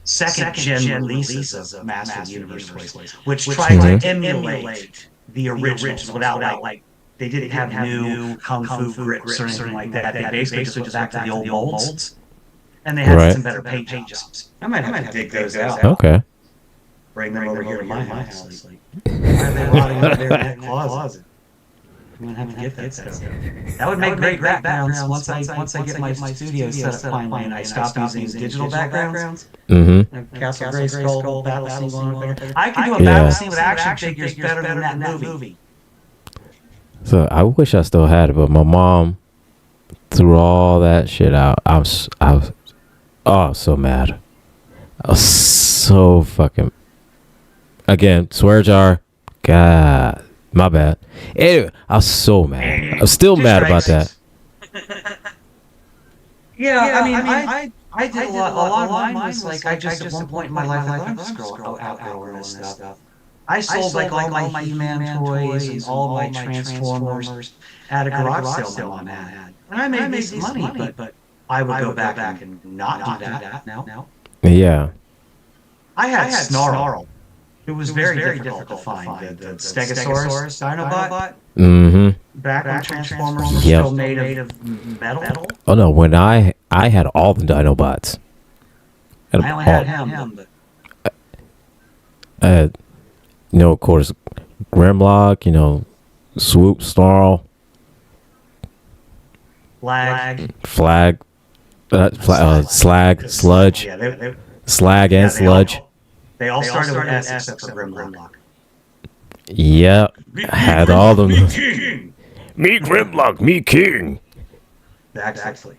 second gen releases of Master of the Universe toys, which tried to emulate the originals without like they didn't have new kung fu grips or anything like that. They basically just went back to the old molds. And they had some better paint jobs. I might have to dig those out. Okay. Bring them over here to my house. Why are they rotting over there in that closet? I'm gonna have to get that stuff. That would make great backgrounds once I get my studio set up finally and I stop using digital backgrounds. Mm-hmm. Castle Grayskull, battle scene going on. I could do a battle scene with action figures better than that movie. So I wish I still had it, but my mom threw all that shit out. I was so mad. I was so fucking. Again, swear jar. God, my bad. Anyway, I was so mad. I was still mad about that. I did a lot of mine was like I just at one point in my life I thought I was outgrowing this stuff. I sold like all my He-Man toys and all my Transformers at a garage sale my mom had. And I made decent money, but I would go back and not do that now. Yeah. I had Snarl. It was very difficult to find. The Stegosaurus Dinobot. Mm-hmm. Back when Transformers were still made of metal. Oh no, when I had all the Dinobots. I only had him, but of course, Grimlock, Swoop, Snarl, Flag, Slag, Sludge, yeah, Slag and Sludge. They all started with S except for Grimlock. Yep, I had all of them. Me Grimlock, me king. Exactly.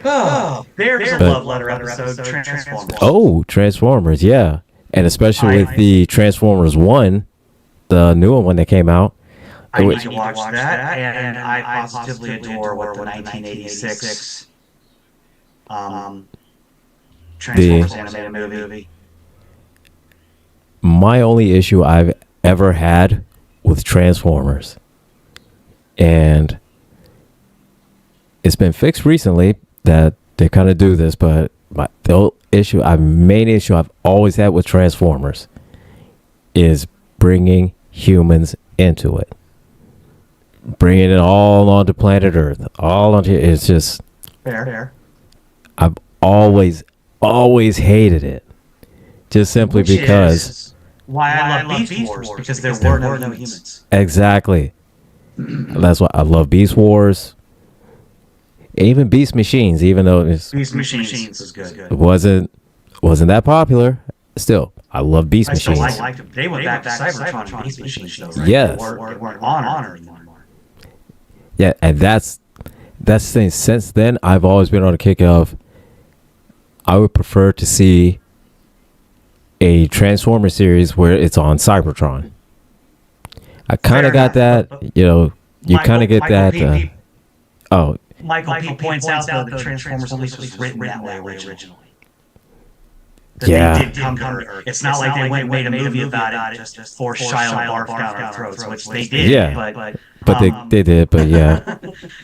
Oh, there's a love letter episode, Transformers. Oh, Transformers, yeah. And especially with the Transformers 1, the newer one that came out. I need to watch that, and I positively adore what the 1986 Transformers animated movie. My only issue I've ever had with Transformers, and it's been fixed recently that they kind of do this, but the main issue I've always had with Transformers is bringing humans into it. Bringing it all onto planet Earth. It's just... Fair. I've always hated it, just simply Which because. is why I love Beast Wars, because there were no humans. Exactly. That's why I love Beast Wars. Even Beast Machines, even though Beast Machines was good. it wasn't that popular, still I love Beast I still Machines. liked them. They went back to Cybertron and Beast Machines, though, right? Yes. They weren't honor anymore. Yeah, and that's the thing. Since then, I've always been on a kick of I would prefer to see a Transformer series where it's on Cybertron. I kind of got that, you kind of get that. Michael P. points out that Transformers at least was written that way originally. Yeah. They did come to Earth. It's not like they went and made a movie about it just to force Shia LaBeouf down our throats, which they did. Yeah. But they did, but yeah.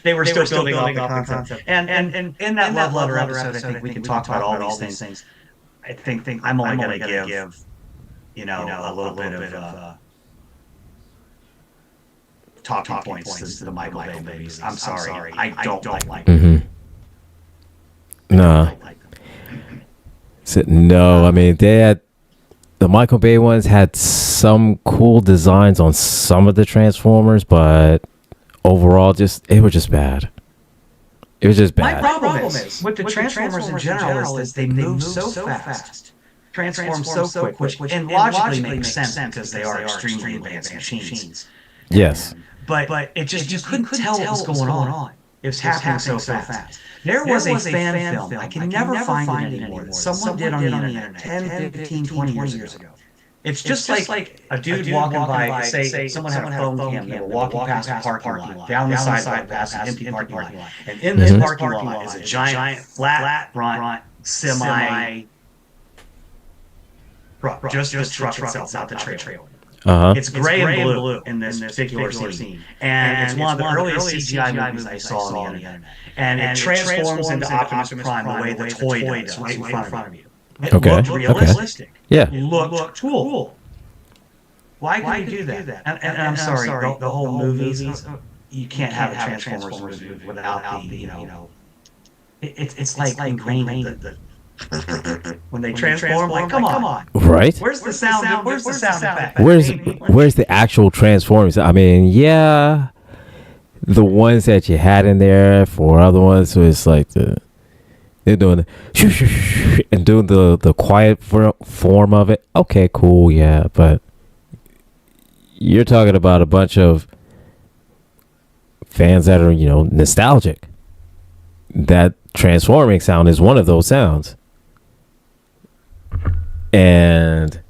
They were still building off the concept. And in that Love Letter episode, I think we can talk about all these things. I think I'm only going to give, a little bit of talking points to the Michael Bay movies. I'm sorry. I don't like them. No. No, I mean, the Michael Bay ones had some cool designs on some of the Transformers, but overall, it was just bad. It was just bad. My problem is with the Transformers in general is they move so fast, transform so quick, which and logically makes sense because they are extremely advanced machines. Yes. But it just you couldn't tell what was going on. It was happening so fast. There was a fan film. I can never find it anymore. Someone did on the internet 10, 15, 20 years ago. It's just like a dude walking by, say someone had a phone cam, they were walking past a parking lot, down the sidewalk past an empty parking lot. And in this parking lot is a giant flat front semi truck, just the truck itself, not the trailer. It's gray and blue in this particular scene. And it's one of the earliest CGI movies I saw on the internet. And it transforms into Optimus Prime the way the toy does, right in front of you. It looked realistic. Yeah. It looked cool. Why could you do that? And I'm sorry, the whole movies, you can't have a Transformers movie without the, it's like ingrained when they transform, like, come on. Right? Where's the sound? Where's the sound effect? Where's the actual Transformers? I mean, yeah, the ones that you had in there for other ones, so it's like they're doing the shoo, shoo, shoo, and doing the quiet form of it. Okay, cool, yeah, but you're talking about a bunch of fans that are, nostalgic. That transforming sound is one of those sounds. And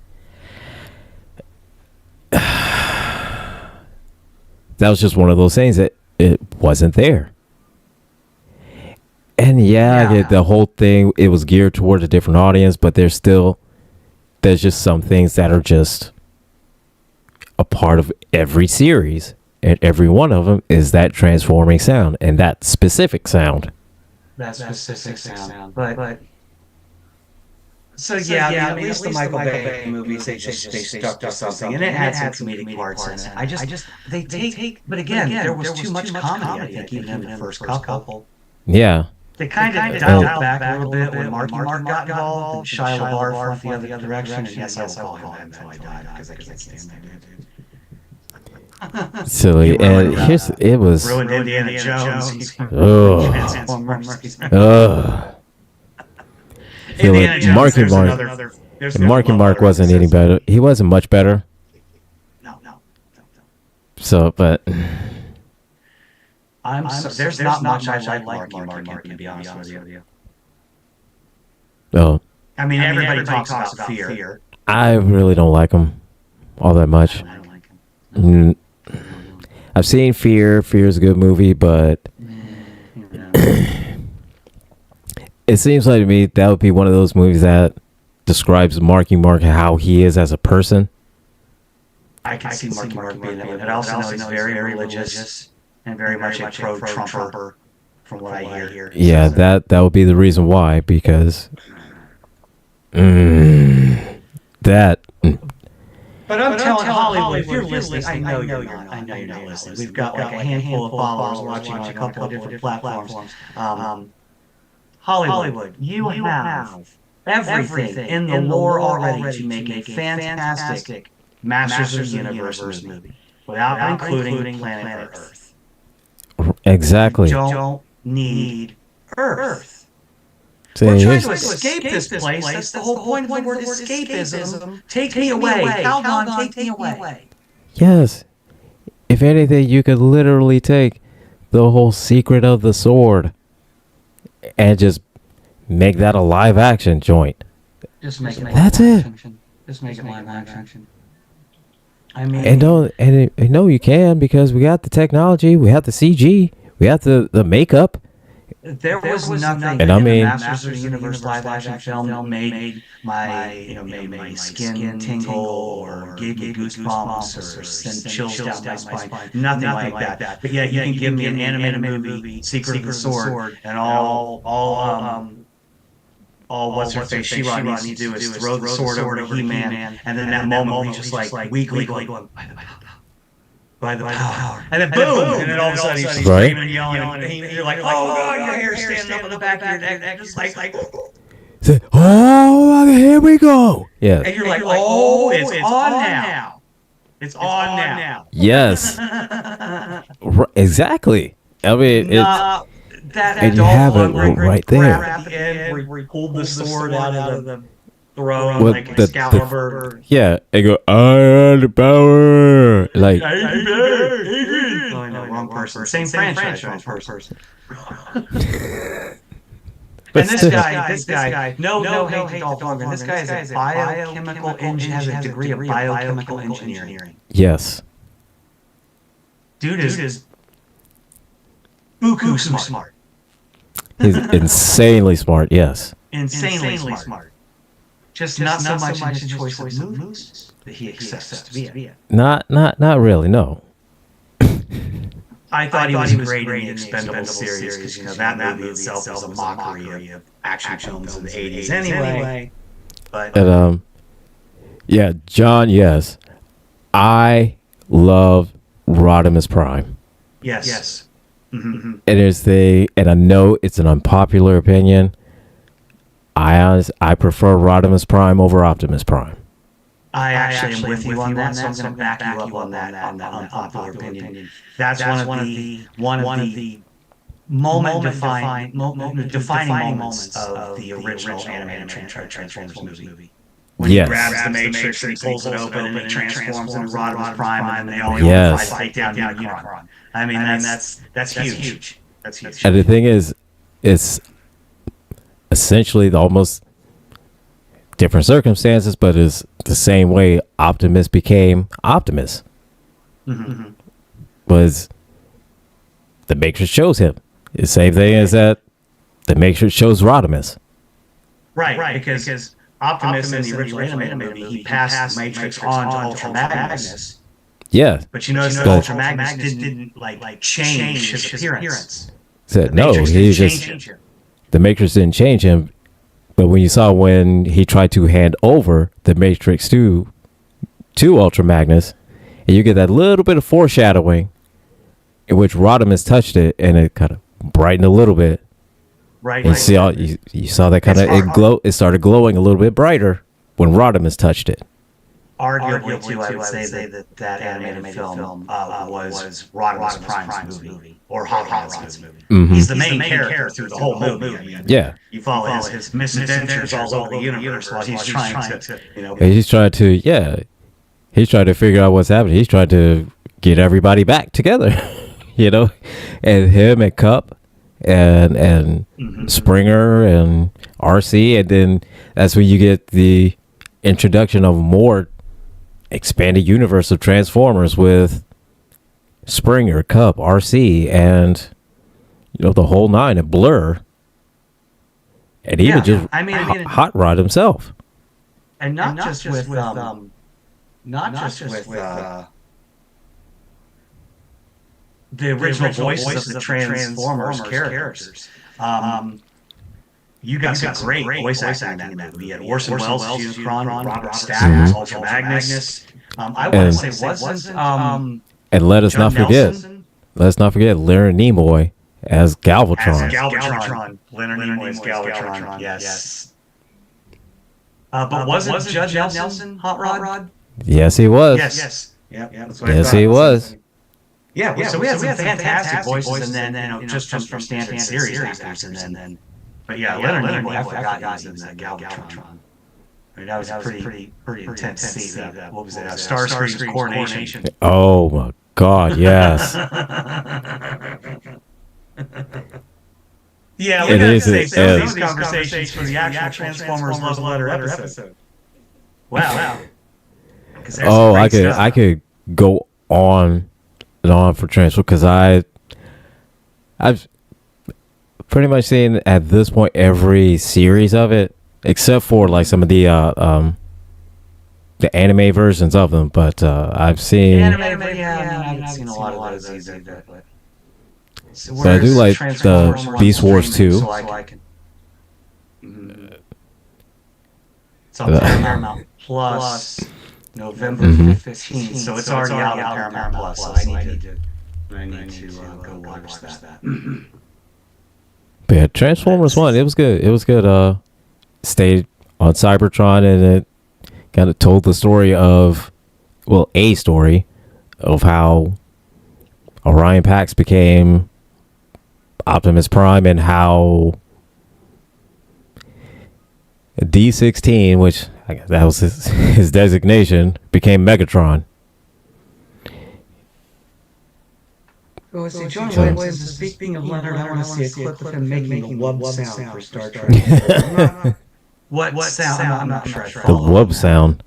that was just one of those things that it wasn't there. And I get the whole thing, it was geared towards a different audience, but there's just some things that are just a part of every series, and every one of them is that transforming sound and that specific sound. That specific sound. But So yeah, at least the Michael Bay movies, they stuck to something, and it had some comedic parts in it. They take, but again, there was too much comedy, I think, even in the first couple. Yeah. They kind of dialed back a little bit when Marky Mark got involved, and Shia LaBeouf went the other direction, and yes, I will call him that until I die, because I can't stand that dude. Silly. And it was... Ruined Indiana Jones. Marky Mark wasn't any better. He wasn't much better. No. So, but there's not much I like Marky Mark, to be honest with you. Oh. I mean, everybody talks about Fear. I really don't like him all that much. I don't like him. I've seen Fear. Fear is a good movie, but it seems like to me that would be one of those movies that describes Marky Mark and how he is as a person. I can see Marky Mark being that way, but I also know he's very religious and very much a pro-Trumper, from what I hear. Yeah, that would be the reason why, because that. But I'm telling Hollywood, if you're listening, I know you're not listening. We've got like a handful of followers watching on a couple of different platforms. Hollywood, you have everything in the lore already to make a fantastic Masters of the Universe movie without including planet Earth. Exactly. You don't need Earth. See, We're trying here's- to escape this place. That's the whole point of the word escapism. Take me away. Calgon, take me away. Yes. If anything, you could literally take the whole secret of the sword and just make that a live action joint. Just make it. That's it. Just make it live action. I mean, And no, you can, because we got the technology, we have the CG, we have the makeup. there was nothing. And I mean- in the Masters of the Universe live action film made my skin tingle or gave me goosebumps or sent chills down my spine. Nothing like that. But yeah, you can give me an animated movie, Secret of the Sword, and all what's her face She-Ra needs to do is throw the sword over to He-Man, and then that moment we just like weakly going by the power, and then boom, and then all of a sudden he's Right. screaming, yelling, and you're like, oh, your hair standing up on the back of your neck, just like, Say, oh, here we go. Yes. and you're like, oh, it's on now. It's on now. Yes. Exactly. I mean, it's That and you have it right there. At the end, where he pulled the sword out of the throne With like the- Excalibur. yeah. They go, I have the power. Like, Oh, no, wrong person. Same franchise, wrong person. but And this still- guy, no hate to Dolph Lundgren. This guy is a biochemical engineer, has a degree of biochemical engineering. Yes. Dude is buku smart. He's insanely smart. Yes. Insanely smart. Just not so much in his choice of movies that he accepts to be in. Not really. No. I thought he was great in the Expendables series because that movie itself was a mockery of action films of the 80s anyway. But And yeah, John. Yes, I love Rodimus Prime. yes. And and I know it's an unpopular opinion. I prefer Rodimus Prime over Optimus Prime. I actually am with you on that, so I'm going to back you up on that unpopular opinion. That's one of the defining moments of the original animated Transformers movie. When Yes. he grabs the Matrix and he pulls it open and it transforms into Rodimus Prime, and then they all Yes. fight down Unicron. I mean, that's huge. That's huge. And the thing is, it's essentially almost different circumstances, but it's the same way Optimus became Optimus. Was the Matrix shows him. The same thing as that the Matrix shows Rodimus. Right, because Optimus in the original animated movie, he passed the Matrix on to Ultra Magnus. Yeah. But you notice that Ultra Magnus didn't like change his appearance. Said The no, Matrix he didn't just change him. the Matrix didn't change him. But when you saw when he tried to hand over the Matrix to Ultra Magnus, and you get that little bit of foreshadowing in which Rodimus touched it, and it kind of brightened a little bit. Right. And you saw that kind of it started glowing a little bit brighter when Rodimus touched it. Arguably, too, I would say that animated film was Rodimus Prime's movie, or Hot Rod's movie. Mhm. He's the main character through the whole movie. I mean, Yeah. you follow his misadventures all over the universe while he's trying to, And he's trying to figure out what's happening. He's trying to get everybody back together, and him and Cup and Springer and RC, and then that's when you get the introduction of more expanded universe of Transformers with Springer, Cup, RC, and the whole nine, and Blur, and even just Hot Rod himself. and not just with the original voices of the Transformers characters. You got some great voice acting in that movie. You had Orson Welles as Unicron, Robert Stack as Ultra Magnus. I want to say wasn't And let's not forget Leonard Nimoy as Galvatron. As Galvatron. Leonard Nimoy's Galvatron. Yes. But wasn't Judd Nelson Hot Rod? Yes, he was. Yes. Yep. Yes, he was. Yeah. So we had some fantastic voices, and then just from standard series actors, and then. But yeah, Leonard Nimoy, I forgot he was in that Galvatron. I mean, that was a pretty intense scene. What was it? Starscream's coronation. Oh my God! Yes. Yeah, we got to save some of these conversations for the actual Transformers Love Letter episode. Wow. Oh, I could go on and on for Transformers because I've pretty much seen at this point every series of it, except for like some of the anime versions of them. But I've seen. I've seen a lot of those either. But I do like the Beast Wars 2. So it's on Paramount Plus November 15th, so it's already out on Paramount Plus. So I need to go watch that. But yeah, Transformers 1, it was good. It was good. Stayed on Cybertron, and it kind of told the story of, well, a story of how Orion Pax became Optimus Prime, and how D16, which I guess that was his designation, became Megatron. Oh, see, John Williams, speaking of Leonard, I want to see a clip of him making the wub sound for Star Trek. What sound? I'm not sure. The wub sound.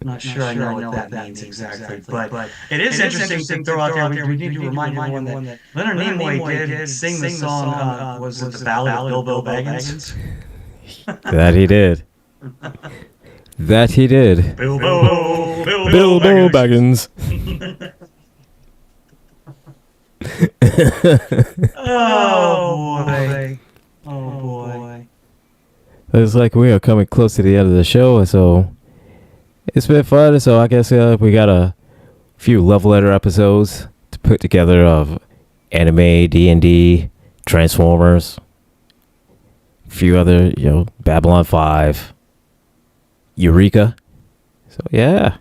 I'm not sure I know what that means exactly, but it is interesting to throw out there. We need to remind everyone that Leonard Nimoy did sing the song, was it the Ballad of Bilbo Baggins? That he did. That he did. Bilbo Baggins. Oh boy. It's like we are coming close to the end of the show, so it's been fun. So I guess we got a few Love Letter episodes to put together of anime, D&D, Transformers, a few other, Babylon 5, Eureka. So yeah.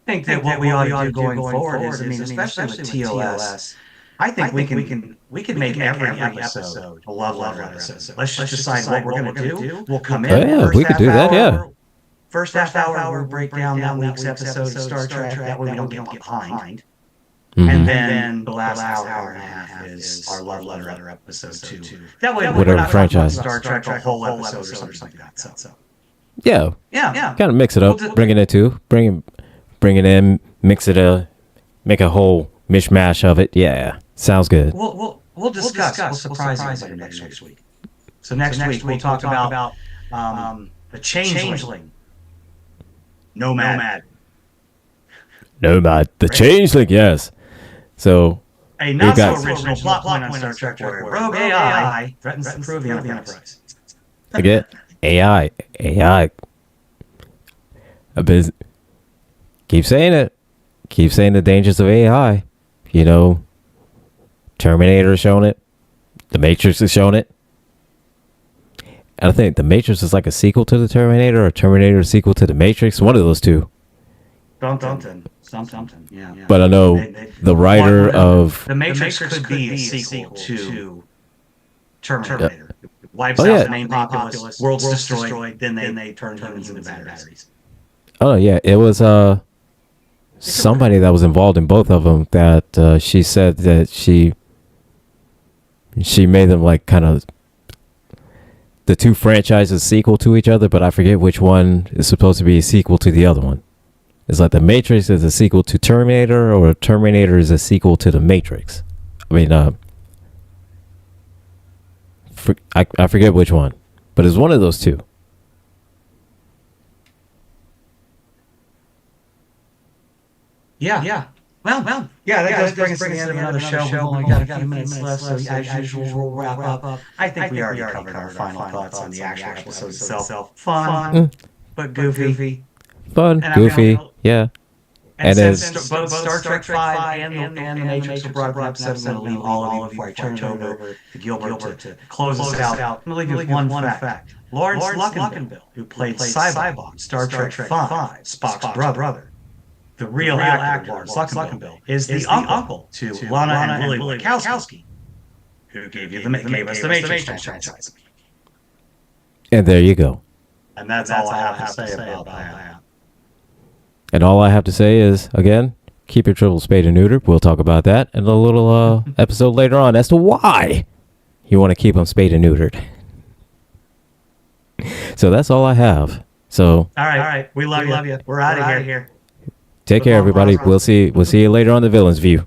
I think that what we ought to do going forward is, especially with TOS, I think we can make every episode a love letter episode. Let's just decide what we're going to do. We'll come in. Yeah, we could do that. Yeah. First half hour, we'll break down that week's episode of Star Trek. That way we don't get behind. Mm-hmm. And then the last hour and a half is our love letter episode 2. That way, whatever we're not franchise. Star Trek a whole episode or something like that. So. Yeah. Kind of mix it up. Bring it into. Bring it in. Mix it. Make a whole mishmash of it. Yeah. Sounds good. We'll discuss. We'll surprise everybody next week. So next week we'll talk about the Changeling. Nomad. The Changeling, yes. So a not so original plot point on Star Trek where rogue AI threatens to prove the Enterprise. Again, AI. Keep saying it. Keep saying the dangers of AI. Terminator has shown it. The Matrix has shown it. And I think The Matrix is like a sequel to the Terminator, or Terminator a sequel to The Matrix. One of those two. Something. Yeah. But I know the writer of The Matrix could be a sequel to Terminator. Wipes out the main populace, world's destroyed, then they turn humans into batteries. Oh yeah, it was somebody that was involved in both of them that she said that she made them like kind of the two franchises sequel to each other, but I forget which one is supposed to be a sequel to the other one. It's like The Matrix is a sequel to Terminator, or Terminator is a sequel to The Matrix. I mean, I forget which one, but it's one of those two. Yeah. Well. Yeah, that does bring us to the end of another show. We've only got a few minutes left, so as usual, we'll wrap up. I think we already covered our final thoughts on the actual episode itself. Fun, but goofy. Fun, goofy, yeah. And then since both Star Trek Five and the Matrix were brought up in episodes, I'm going to leave all of you before I turn it over to Gilbert to close us out. I'm going to leave you with one fact. Lawrence Luckenbill, who played Cybok, Star Trek Five, Spock's brother, the real actor Lawrence Luckenbill, is the uncle to Lana and Willie Wachowski, who gave us the Matrix franchise. and there you go. And that's all I have to say about that. And all I have to say is, again, keep your triple spayed and neutered. We'll talk about that in a little episode later on as to why you want to keep them spayed and neutered. So that's all I have. So all right. We love you. We're out of here. Take care, everybody. We'll see you later on the Villain's View.